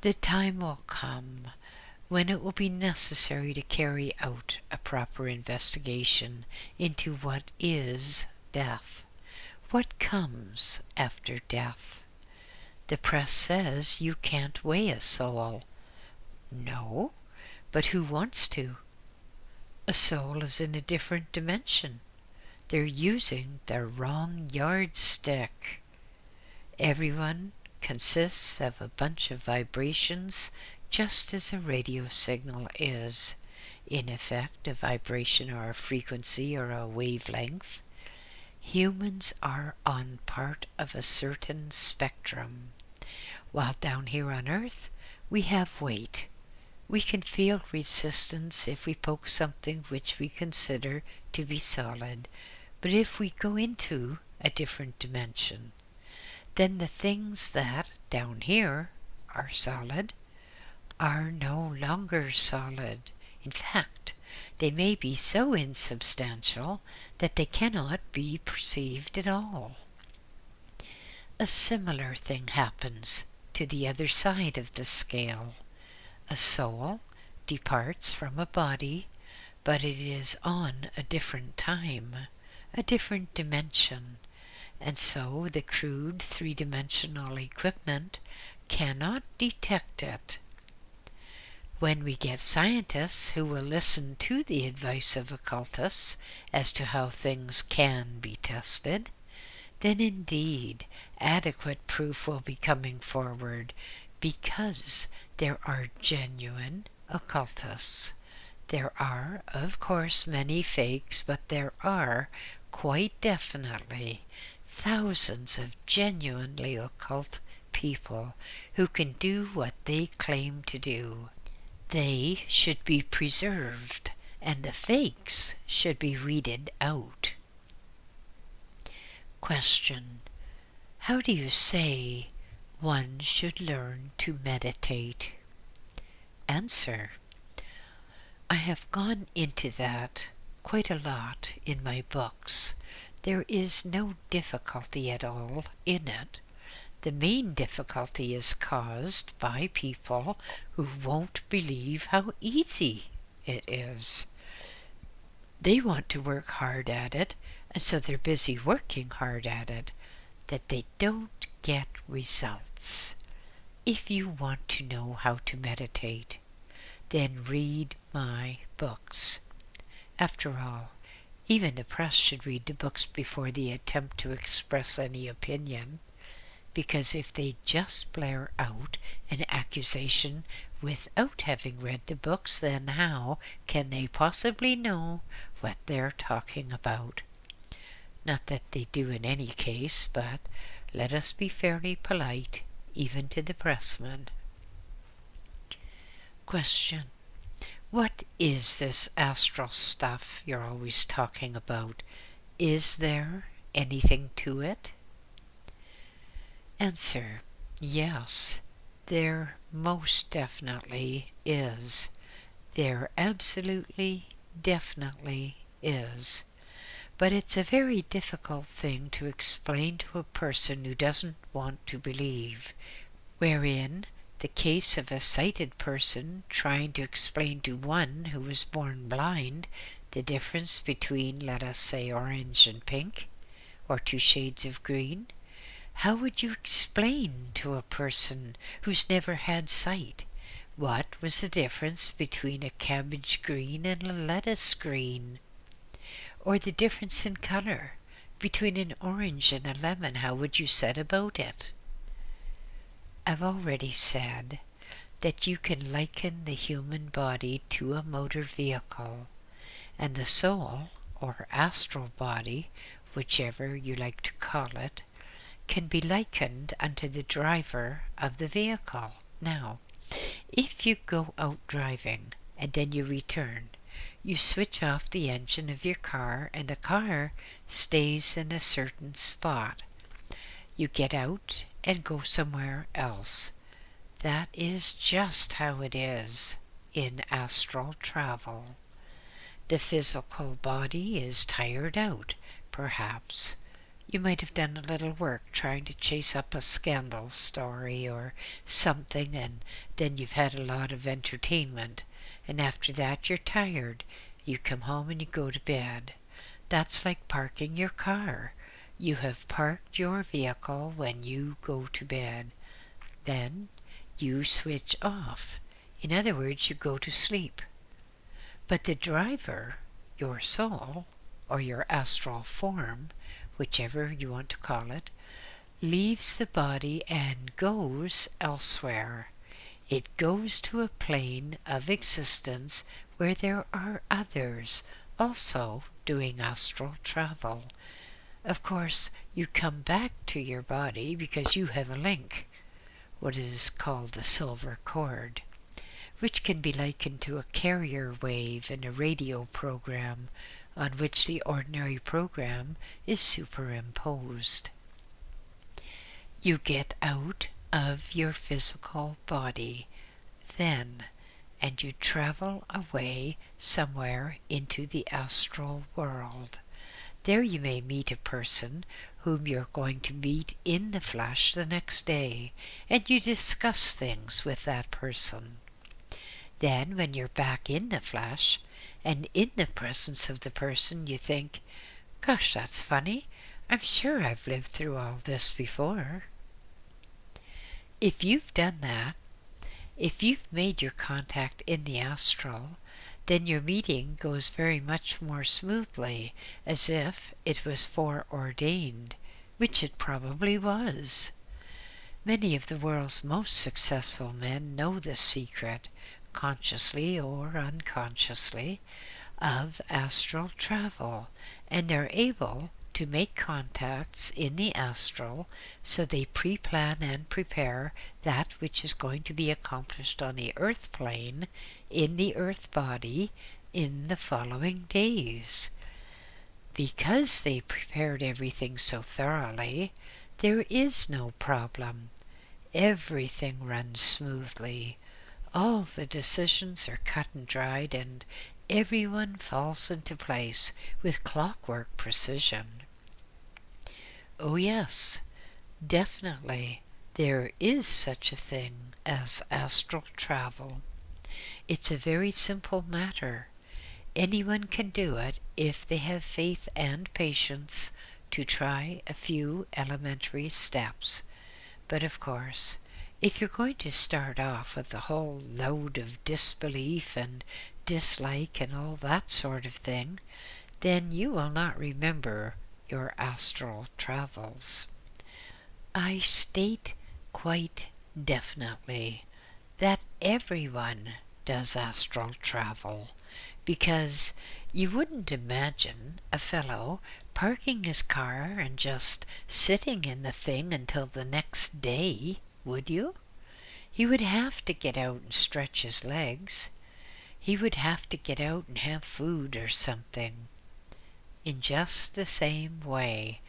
the time will come when it will be necessary to carry out a proper investigation into what is death. What comes after death? The press says you can't weigh a soul. No, but who wants to? A soul is in a different dimension. They're using the wrong yardstick. Everyone consists of a bunch of vibrations, just as a radio signal is, in effect, a vibration or a frequency or a wavelength. Humans are on part of a certain spectrum. While down here on Earth, we have weight. We can feel resistance if we poke something which we consider to be solid. But if we go into a different dimension, then the things that, down here, are solid are no longer solid. In fact, they may be so insubstantial that they cannot be perceived at all. A similar thing happens to the other side of the scale. A soul departs from a body, but it is on a different time, a different dimension, and so the crude three-dimensional equipment cannot detect it. When we get scientists who will listen to the advice of occultists as to how things can be tested, then indeed adequate proof will be coming forward, because there are genuine occultists. There are, of course, many fakes, but there are quite definitely thousands of genuinely occult people who can do what they claim to do. They should be preserved, and the fakes should be weeded out. Question: how do you say one should learn to meditate? Answer: I have gone into that quite a lot in my books. There is no difficulty at all in it. The main difficulty is caused by people who won't believe how easy it is. They want to work hard at it, and so they're busy working hard at it, that they don't get results. If you want to know how to meditate, then read my books. After all, even the press should read the books before they attempt to express any opinion, because if they just blare out an accusation without having read the books, then how can they possibly know what they're talking about? Not that they do in any case, but let us be fairly polite, even to the pressmen. Question: what is this astral stuff you're always talking about? Is there anything to it? Answer: yes, there most definitely is. There absolutely, definitely is. But it's a very difficult thing to explain to a person who doesn't want to believe, wherein the case of a sighted person trying to explain to one who was born blind the difference between, let us say, orange and pink, or two shades of green. How would you explain to a person who's never had sight what was the difference between a cabbage green and a lettuce green? Or the difference in color between an orange and a lemon? How would you set about it? I've already said that you can liken the human body to a motor vehicle, and the soul, or astral body, whichever you like to call it, can be likened unto the driver of the vehicle. Now, if you go out driving and then you return, you switch off the engine of your car and the car stays in a certain spot. You get out and go somewhere else. That is just how it is in astral travel. The physical body is tired out, perhaps. You might have done a little work trying to chase up a scandal story or something, and then you've had a lot of entertainment, and after that you're tired. You come home and you go to bed. That's like parking your car. You have parked your vehicle when you go to bed. Then you switch off. In other words, you go to sleep. But the driver, your soul, or your astral form, whichever you want to call it, leaves the body and goes elsewhere. It goes to a plane of existence where there are others also doing astral travel. Of course, you come back to your body because you have a link, what is called a silver cord, which can be likened to a carrier wave in a radio program on which the ordinary program is superimposed. You get out of your physical body then, and you travel away somewhere into the astral world. There you may meet a person whom you're going to meet in the flesh the next day, and you discuss things with that person. Then, when you're back in the flesh, and in the presence of the person, you think, "Gosh, that's funny. I'm sure I've lived through all this before." If you've done that, if you've made your contact in the astral, then your meeting goes very much more smoothly, as if it was foreordained, which it probably was. Many of the world's most successful men know the secret, consciously or unconsciously, of astral travel, and they're able to make contacts in the astral, so they pre-plan and prepare that which is going to be accomplished on the earth plane, in the earth body, in the following days. Because they prepared everything so thoroughly, there is no problem. Everything runs smoothly. All the decisions are cut and dried, and everyone falls into place with clockwork precision. Oh yes, definitely there is such a thing as astral travel. It's a very simple matter. Anyone can do it if they have faith and patience to try a few elementary steps. But of course, if you're going to start off with a whole load of disbelief and dislike and all that sort of thing, then you will not remember your astral travels. I state quite definitely that everyone does astral travel, because you wouldn't imagine a fellow parking his car and just sitting in the thing until the next day, would you? He would have to get out and stretch his legs. He would have to get out and have food or something. In just the same way,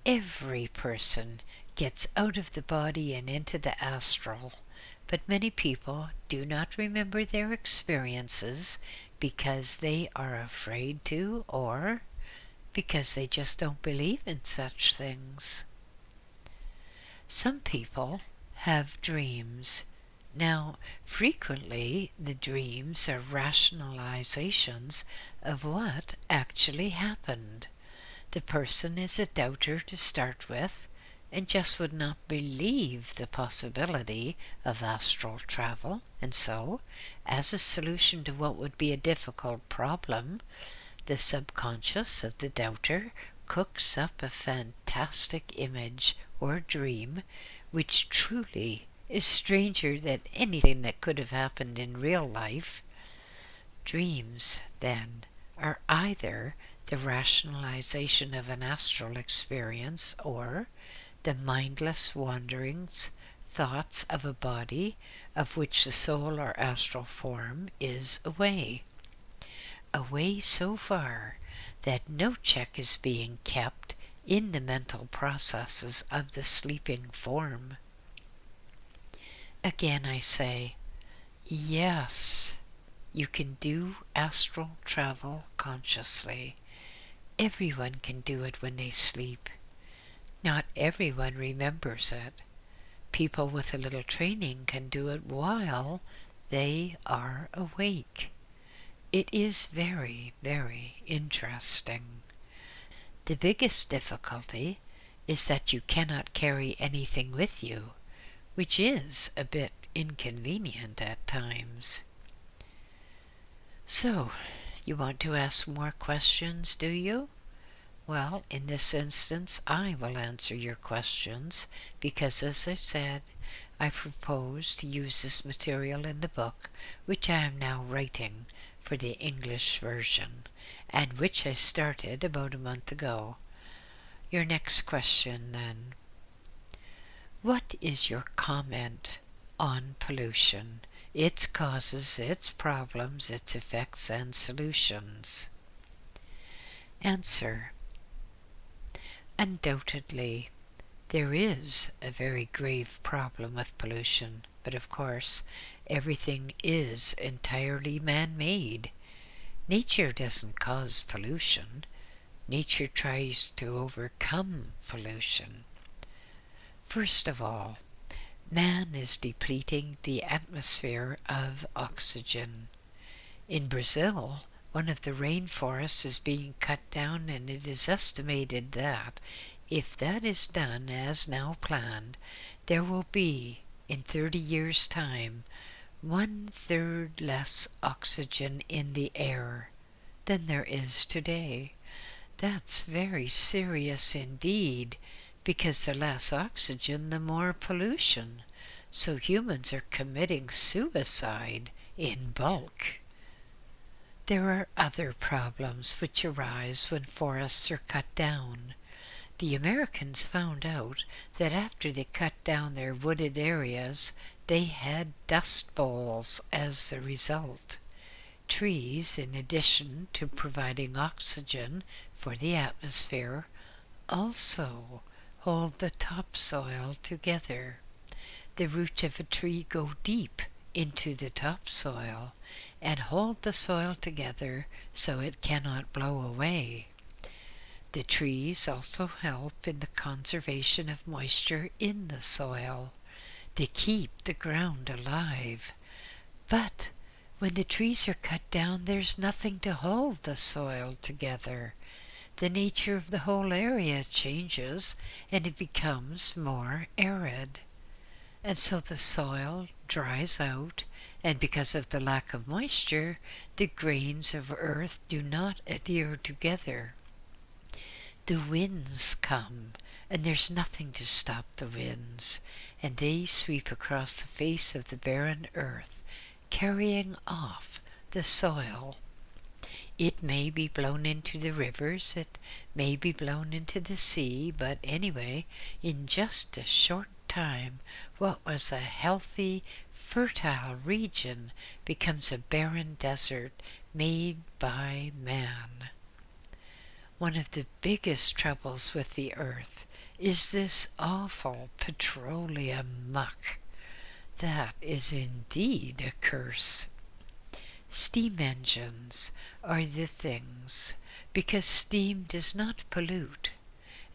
every person gets out of the body and into the astral, but many people do not remember their experiences because they are afraid to, or because they just don't believe in such things. Some people have dreams. Now, frequently the dreams are rationalizations of what actually happened. The person is a doubter to start with, and just would not believe the possibility of astral travel, and so, as a solution to what would be a difficult problem, the subconscious of the doubter cooks up a fantastic image or dream which truly is stranger than anything that could have happened in real life. Dreams, then, are either the rationalization of an astral experience or the mindless wanderings, thoughts of a body of which the soul or astral form is away so far that no check is being kept in the mental processes of the sleeping form. Again I say, yes, you can do astral travel consciously. Everyone can do it when they sleep. Not everyone remembers it. People with a little training can do it while they are awake. It is very, very interesting. The biggest difficulty is that you cannot carry anything with you, which is a bit inconvenient at times. So, you want to ask more questions, do you? Well, in this instance, I will answer your questions because, as I said, I propose to use this material in the book, which I am now writing for the English version, and which I started about a month ago. Your next question, then. What is your comment on pollution, its causes, its problems, its effects, and solutions? Answer. Undoubtedly, there is a very grave problem with pollution, but of course, everything is entirely man-made. Nature doesn't cause pollution. Nature tries to overcome pollution. First of all, man is depleting the atmosphere of oxygen. In Brazil, one of the rainforests is being cut down, and it is estimated that, if that is done as now planned, there will be, in 30 years' time, 1/3 less oxygen in the air than there is today. That's very serious indeed, because the less oxygen, the more pollution. So humans are committing suicide in bulk. There are other problems which arise when forests are cut down. The Americans found out that after they cut down their wooded areas, they had dust bowls as the result. Trees, in addition to providing oxygen for the atmosphere, also hold the topsoil together. The roots of a tree go deep into the topsoil and hold the soil together so it cannot blow away. The trees also help in the conservation of moisture in the soil. They keep the ground alive. But when the trees are cut down, there's nothing to hold the soil together. The nature of the whole area changes and it becomes more arid. And so the soil dries out, and because of the lack of moisture, the grains of earth do not adhere together. The winds come, and there's nothing to stop the winds, and they sweep across the face of the barren earth, carrying off the soil. It may be blown into the rivers, it may be blown into the sea, but anyway, in just a short time, what was a healthy, fertile region becomes a barren desert made by man. One of the biggest troubles with the earth is this awful petroleum muck. That is indeed a curse. Steam engines are the things, because steam does not pollute,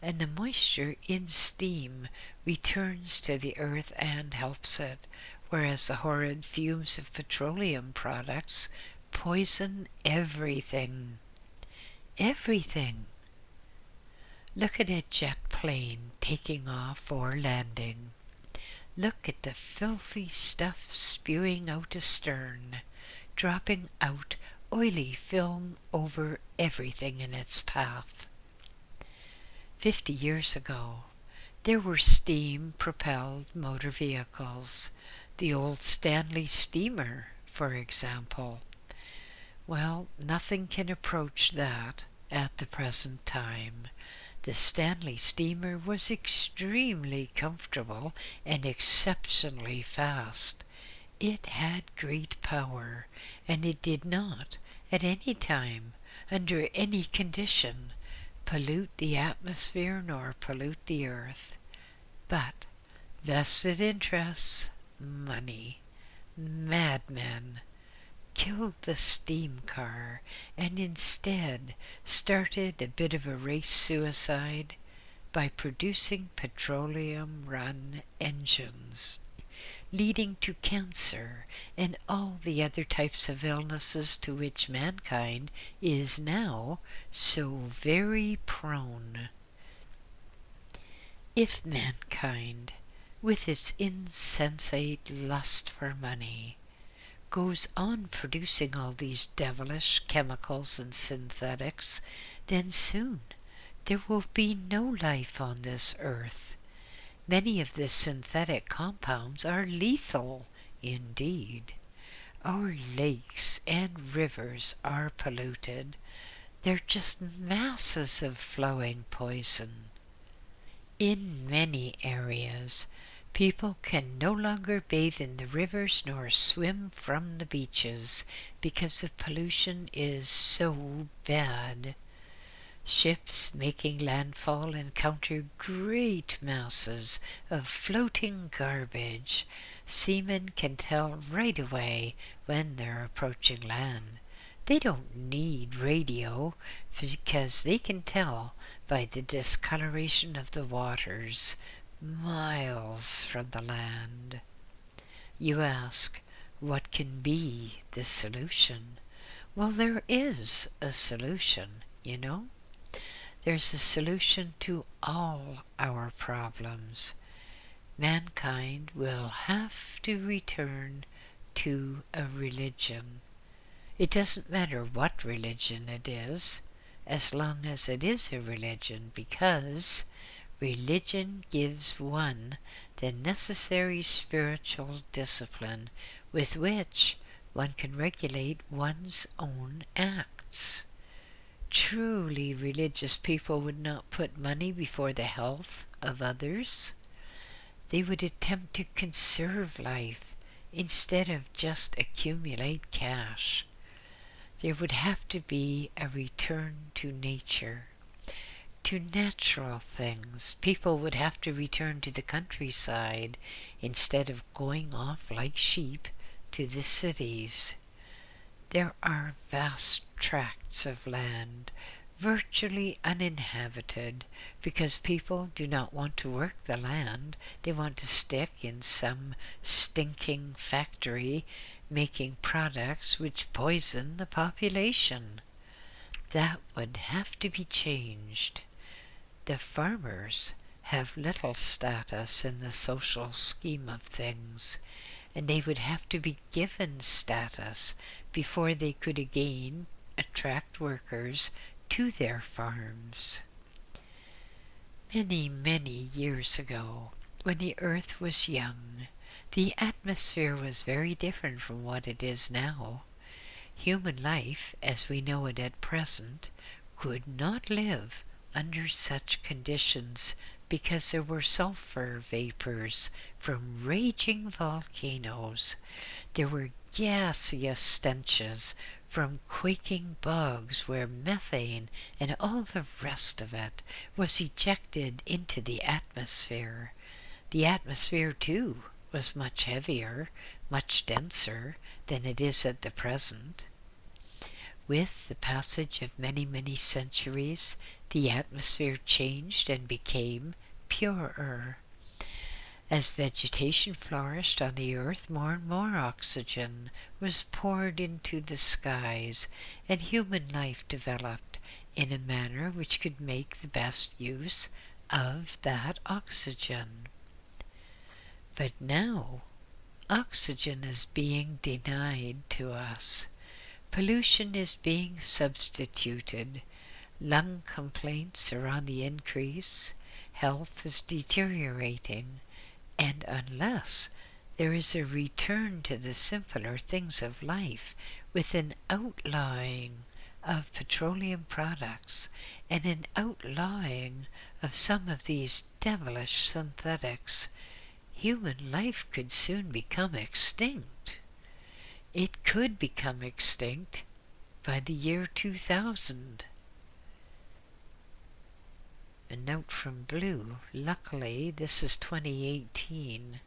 and the moisture in steam returns to the earth and helps it, whereas the horrid fumes of petroleum products poison everything. Everything. Look at a jet plane taking off or landing. Look at the filthy stuff spewing out astern, dropping out oily film over everything in its path. 50 years ago, there were steam-propelled motor vehicles, the old Stanley steamer, for example. Well, nothing can approach that at the present time. The Stanley steamer was extremely comfortable and exceptionally fast. It had great power, and it did not, at any time, under any condition, pollute the atmosphere nor pollute the earth. But vested interests, money, madmen, killed the steam car and instead started a bit of a race suicide by producing petroleum-run engines, leading to cancer and all the other types of illnesses to which mankind is now so very prone. If mankind, with its insensate lust for money, goes on producing all these devilish chemicals and synthetics, then soon there will be no life on this earth. Many of the synthetic compounds are lethal indeed. Our lakes and rivers are polluted. They're just masses of flowing poison. In many areas, people can no longer bathe in the rivers nor swim from the beaches because the pollution is so bad. Ships making landfall encounter great masses of floating garbage. Seamen can tell right away when they're approaching land. They don't need radio because they can tell by the discoloration of the waters miles from the land. You ask, what can be the solution? Well, there is a solution, you know. There's a solution to all our problems. Mankind will have to return to a religion. It doesn't matter what religion it is, as long as it is a religion, because religion gives one the necessary spiritual discipline with which one can regulate one's own acts. Truly religious people would not put money before the health of others. They would attempt to conserve life instead of just accumulate cash. There would have to be a return to nature, to natural things. People would have to return to the countryside instead of going off like sheep to the cities. There are vast tracts of land virtually uninhabited because people do not want to work the land. They want to stick in some stinking factory making products which poison the population. That would have to be changed. The farmers have little status in the social scheme of things, and they would have to be given status before they could again attract workers to their farms. Many, many years ago, when the earth was young, the atmosphere was very different from what it is now. Human life, as we know it at present, could not live under such conditions because there were sulfur vapors from raging volcanoes. There were gaseous stenches from quaking bugs where methane and all the rest of it was ejected into the atmosphere. The atmosphere, too, was much heavier, much denser than it is at the present. With the passage of many, many centuries, the atmosphere changed and became purer. As vegetation flourished on the earth, more and more oxygen was poured into the skies, and human life developed in a manner which could make the best use of that oxygen. But now, oxygen is being denied to us. Pollution is being substituted. Lung complaints are on the increase. Health is deteriorating. And unless there is a return to the simpler things of life with an outlawing of petroleum products and an outlawing of some of these devilish synthetics, human life could soon become extinct. It could become extinct by the year 2000. A note from Blue. Luckily, this is 2018.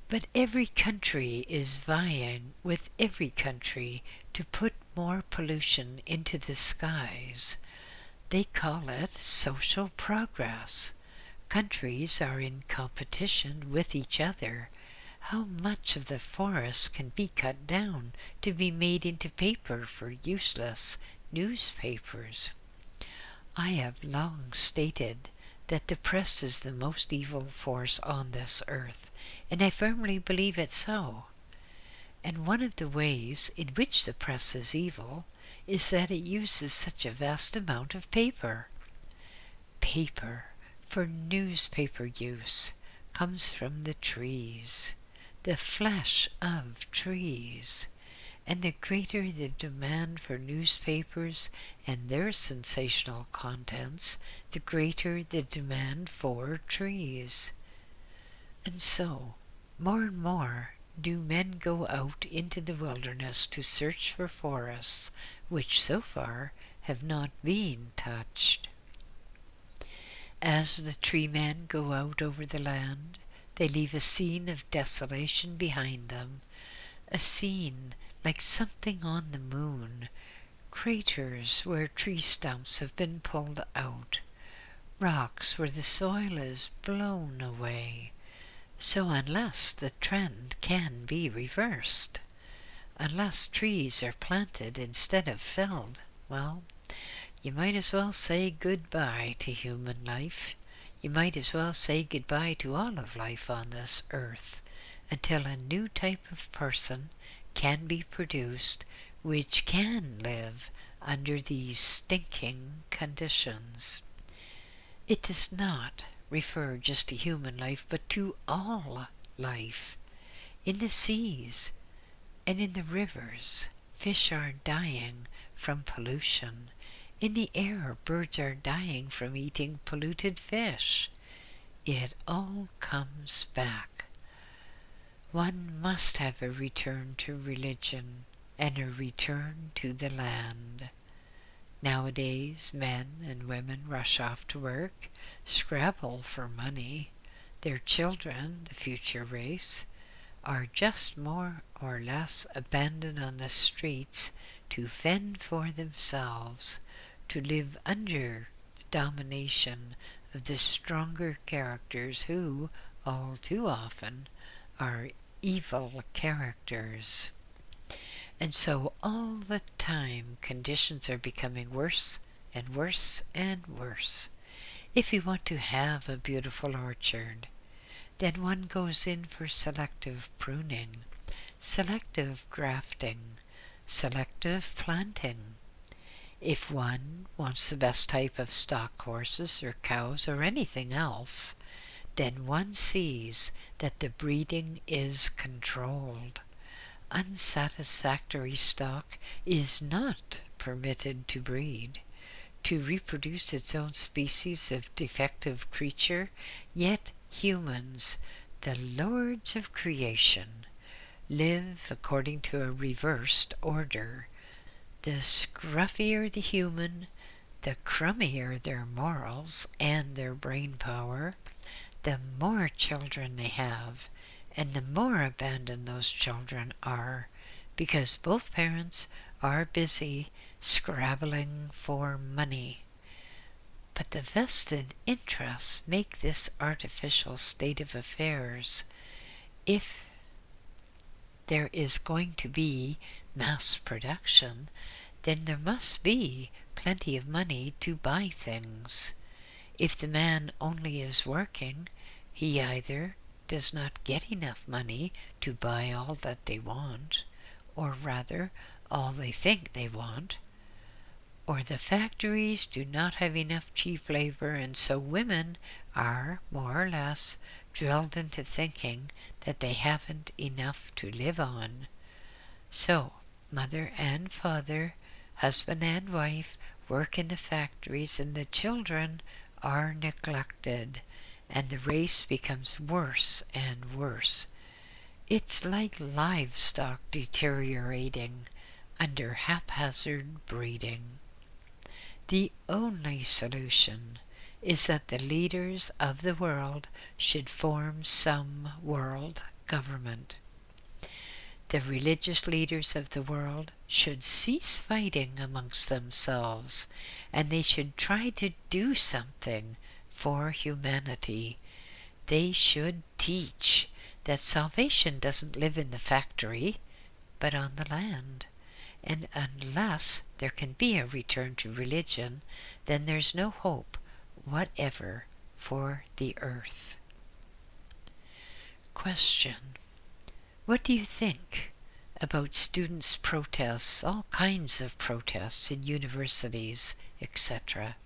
But every country is vying with every country to put more pollution into the skies. They call it social progress. Countries are in competition with each other. How much of the forest can be cut down to be made into paper for useless newspapers? I have long stated that the press is the most evil force on this earth, and I firmly believe it so. And one of the ways in which the press is evil is that it uses such a vast amount of paper. Paper for newspaper use comes from the trees, the flesh of trees, and the greater the demand for newspapers and their sensational contents, the greater the demand for trees. And so, more and more do men go out into the wilderness to search for forests which so far have not been touched. As the tree men go out over the land, they leave a scene of desolation behind them, a scene like something on the moon, craters where tree stumps have been pulled out, rocks where the soil is blown away. So unless the trend can be reversed, unless trees are planted instead of felled, well, you might as well say goodbye to human life. You might as well say goodbye to all of life on this earth until a new type of person can be produced which can live under these stinking conditions. It does not refer just to human life, but to all life. In the seas and in the rivers, fish are dying from pollution. In the air, birds are dying from eating polluted fish. It all comes back. One must have a return to religion and a return to the land. Nowadays, men and women rush off to work, scrabble for money. Their children, the future race, are just more or less abandoned on the streets to fend for themselves, to live under the domination of the stronger characters who, all too often, are evil characters. And so all the time conditions are becoming worse and worse and worse. If you want to have a beautiful orchard, then one goes in for selective pruning, selective grafting, selective planting. If one wants the best type of stock horses or cows or anything else, then one sees that the breeding is controlled. Unsatisfactory stock is not permitted to breed, to reproduce its own species of defective creature, yet humans, the lords of creation, live according to a reversed order. The scruffier the human, the crummier their morals and their brain power, the more children they have, and the more abandoned those children are, because both parents are busy scrabbling for money. But the vested interests make this artificial state of affairs. If there is going to be mass production, then there must be plenty of money to buy things. If the man only is working, he either does not get enough money to buy all that they want, or rather all they think they want, or the factories do not have enough cheap labor, and so women are more or less drilled into thinking that they haven't enough to live on. So mother and father, husband and wife work in the factories, and the children are neglected, and the race becomes worse and worse. It's like livestock deteriorating under haphazard breeding. The only solution is that the leaders of the world should form some world government. The religious leaders of the world should cease fighting amongst themselves, and they should try to do something for humanity. They should teach that salvation doesn't live in the factory, but on the land. And unless there can be a return to religion, then there's no hope whatever for the earth. Question: what do you think about students' protests, all kinds of protests in universities, etc.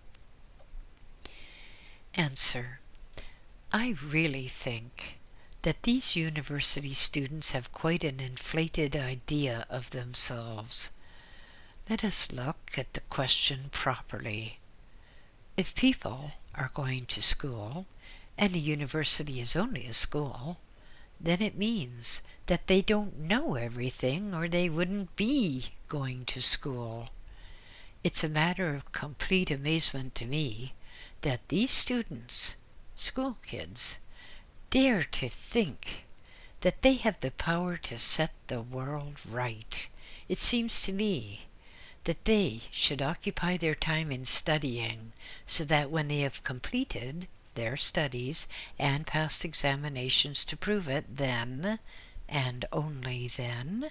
Answer: I really think that these university students have quite an inflated idea of themselves. Let us look at the question properly. If people are going to school, and a university is only a school, then it means that they don't know everything, or they wouldn't be going to school. It's a matter of complete amazement to me that these students, school kids, dare to think that they have the power to set the world right. It seems to me that they should occupy their time in studying, so that when they have completed their studies and passed examinations to prove it, then, and only then,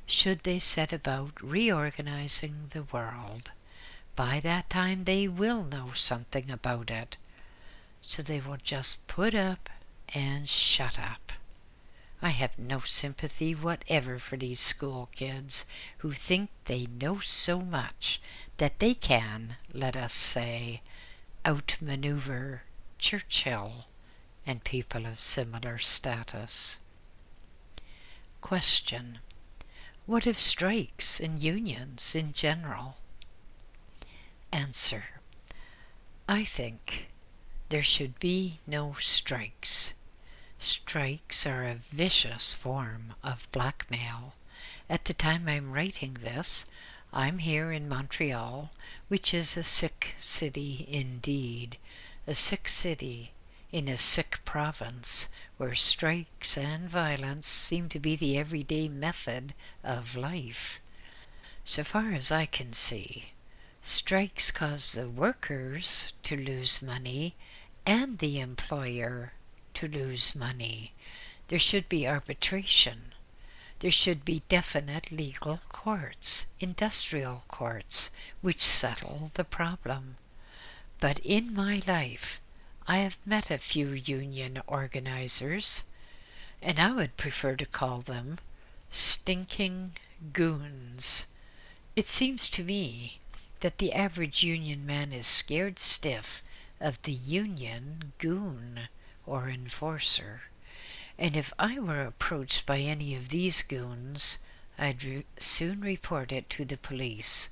should they set about reorganizing the world. By that time they will know something about it, so they will just put up and shut up. I have no sympathy whatever for these school kids who think they know so much that they can, let us say, outmaneuver Churchill and people of similar status. Question: what of strikes and unions in general? Answer: I think there should be no strikes. Strikes are a vicious form of blackmail. At the time I'm writing this, I'm here in Montreal, which is a sick city indeed. A sick city in a sick province where strikes and violence seem to be the everyday method of life. So far as I can see, strikes cause the workers to lose money and the employer to lose money. There should be arbitration. There should be definite legal courts, industrial courts, which settle the problem. But in my life, I have met a few union organizers, and I would prefer to call them stinking goons. It seems to me that the average union man is scared stiff of the union goon or enforcer. And if I were approached by any of these goons, I'd soon report it to the police.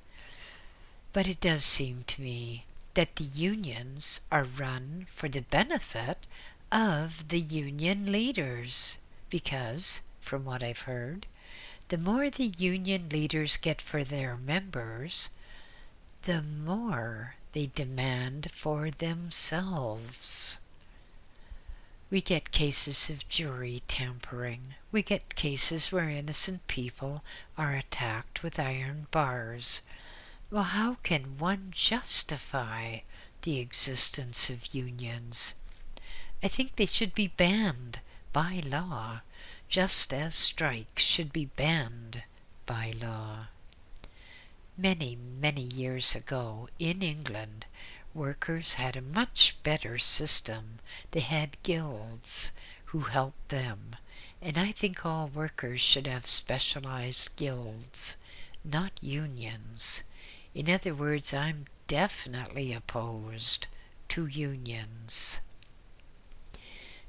But it does seem to me that the unions are run for the benefit of the union leaders, because, from what I've heard, the more the union leaders get for their members, the more they demand for themselves. We get cases of jury tampering. We get cases where innocent people are attacked with iron bars. Well, how can one justify the existence of unions? I think they should be banned by law, just as strikes should be banned by law. Many, many years ago in England, workers had a much better system. They had guilds who helped them, and I think all workers should have specialized guilds, not unions. In other words, I'm definitely opposed to unions.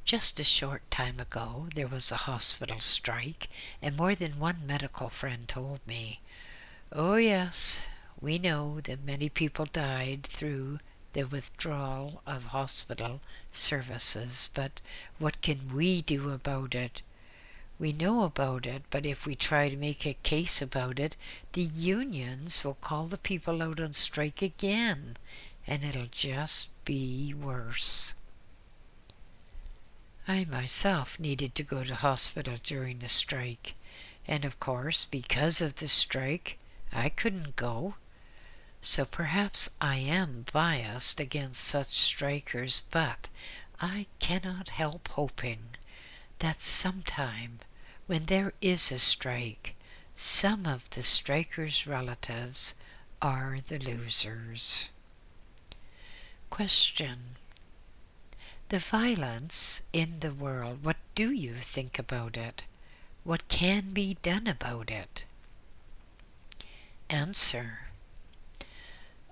Just a short time ago, there was a hospital strike, and more than one medical friend told me, "Oh yes, we know that many people died through the withdrawal of hospital services, but what can we do about it? We know about it, but if we try to make a case about it, the unions will call the people out on strike again, and it'll just be worse." I myself needed to go to hospital during the strike, and of course, because of the strike, I couldn't go. So perhaps I am biased against such strikers, but I cannot help hoping that sometime when there is a strike, some of the strikers' relatives are the losers. Question: the violence in the world, what do you think about it? What can be done about it? Answer.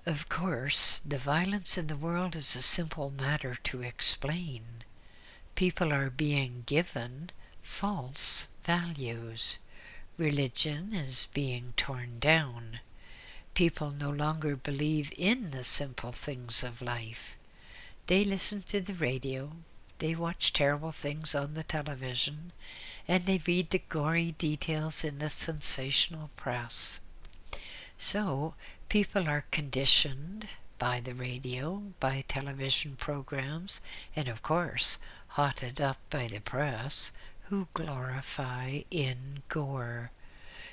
Of course, the violence in the world is a simple matter to explain. People are being given false values. Religion is being torn down. People no longer believe in the simple things of life. They listen to the radio, they watch terrible things on the television, and they read the gory details in the sensational press. So, people are conditioned by the radio, by television programs, and of course, hotted up by the press, who glorify in gore.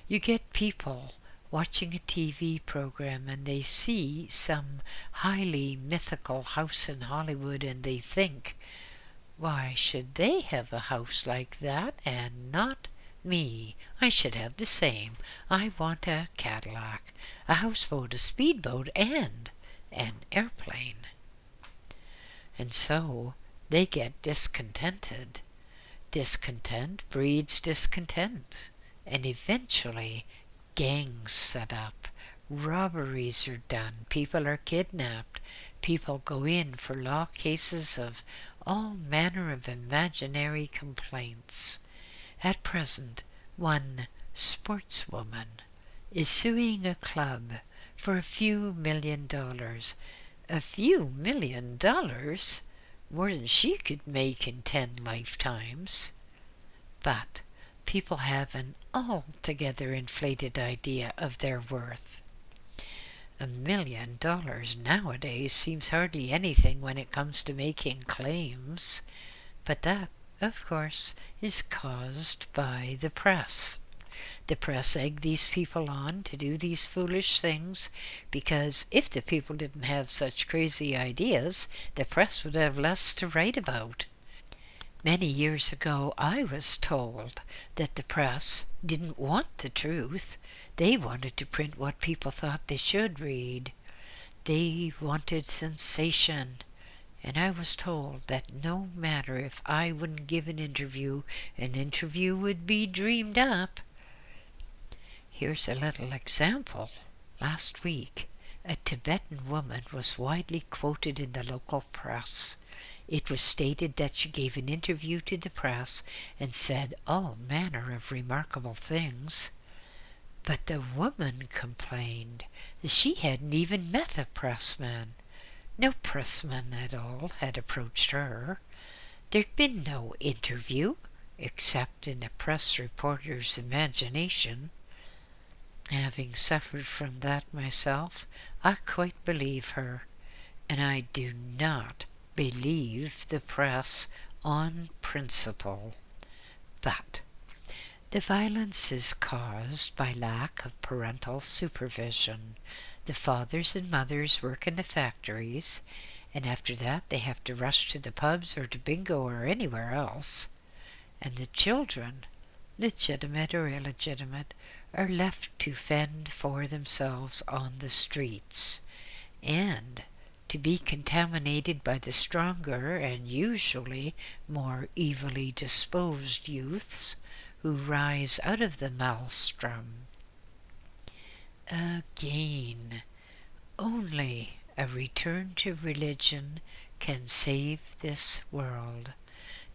You get people watching a TV program and they see some highly mythical house in Hollywood and they think, why should they have a house like that and not me? I should have the same. I want a Cadillac, a houseboat, a speedboat, and an airplane. And so they get discontented. Discontent breeds discontent. And eventually gangs set up, robberies are done, people are kidnapped, people go in for law cases of all manner of imaginary complaints. At present, one sportswoman is suing a club for a few $1,000,000. A few $1,000,000? More than she could make in 10 lifetimes. But people have an altogether inflated idea of their worth. $1,000,000 nowadays seems hardly anything when it comes to making claims, but that, of course, is caused by the press. The press egg these people on to do these foolish things because if the people didn't have such crazy ideas, the press would have less to write about. Many years ago, I was told that the press didn't want the truth. They wanted to print what people thought they should read. They wanted sensation. And I was told that no matter if I wouldn't give an interview would be dreamed up. Here's a little example. Last week, a Tibetan woman was widely quoted in the local press. It was stated that she gave an interview to the press and said all manner of remarkable things. But the woman complained that she hadn't even met a pressman. No pressman at all had approached her. There'd been no interview, except in the press reporter's imagination. Having suffered from that myself, I quite believe her, and I do not believe the press on principle. But the violence is caused by lack of parental supervision. The fathers and mothers work in the factories, and after that they have to rush to the pubs or to bingo or anywhere else. And the children, legitimate or illegitimate, are left to fend for themselves on the streets, and to be contaminated by the stronger and usually more evilly disposed youths who rise out of the maelstrom. Again, only a return to religion can save this world.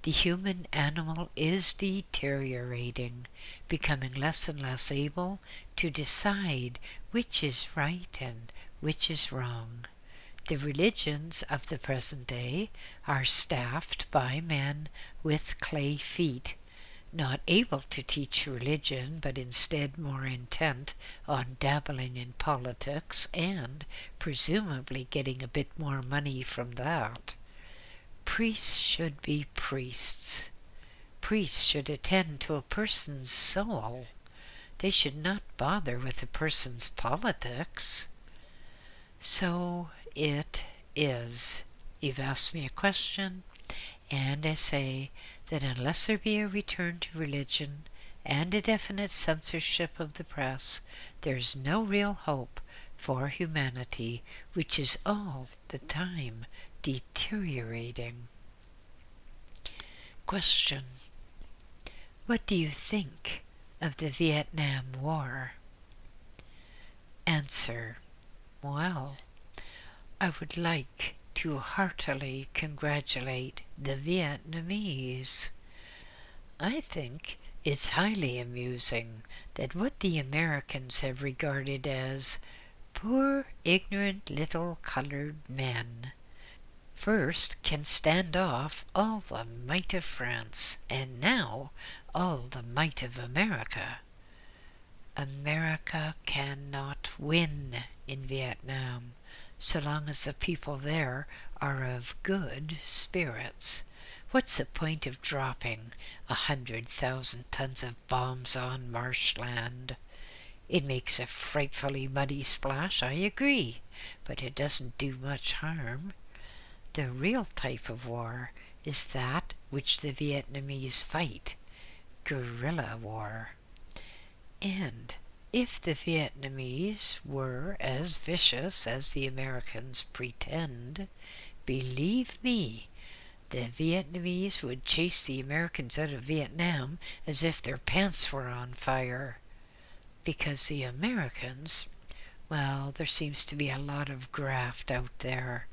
The human animal is deteriorating, becoming less and less able to decide which is right and which is wrong. The religions of the present day are staffed by men with clay feet, not able to teach religion, but instead more intent on dabbling in politics and presumably getting a bit more money from that. Priests should be priests. Priests should attend to a person's soul. They should not bother with a person's politics. So it is. You've asked me a question, and I say that unless there be a return to religion and a definite censorship of the press, there's no real hope for humanity, which is all the time deteriorating. Question. What do you think of the Vietnam War? Answer: well, I would like to heartily congratulate the Vietnamese. I think it's highly amusing that what the Americans have regarded as poor, ignorant little colored men first can stand off all the might of France, and now all the might of America. America cannot win in Vietnam so long as the people there are of good spirits. What's the point of dropping 100,000 tons of bombs on marshland? It makes a frightfully muddy splash, I agree, but it doesn't do much harm. The real type of war is that which the Vietnamese fight, guerrilla war. And if the Vietnamese were as vicious as the Americans pretend, believe me, the Vietnamese would chase the Americans out of Vietnam as if their pants were on fire. Because the Americans, well, there seems to be a lot of graft out there.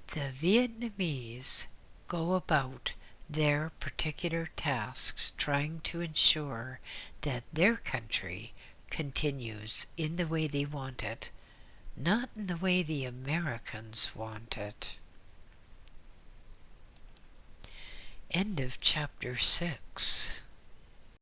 The Vietnamese go about their particular tasks trying to ensure that their country continues in the way they want it, not in the way the Americans want it. End of chapter 6.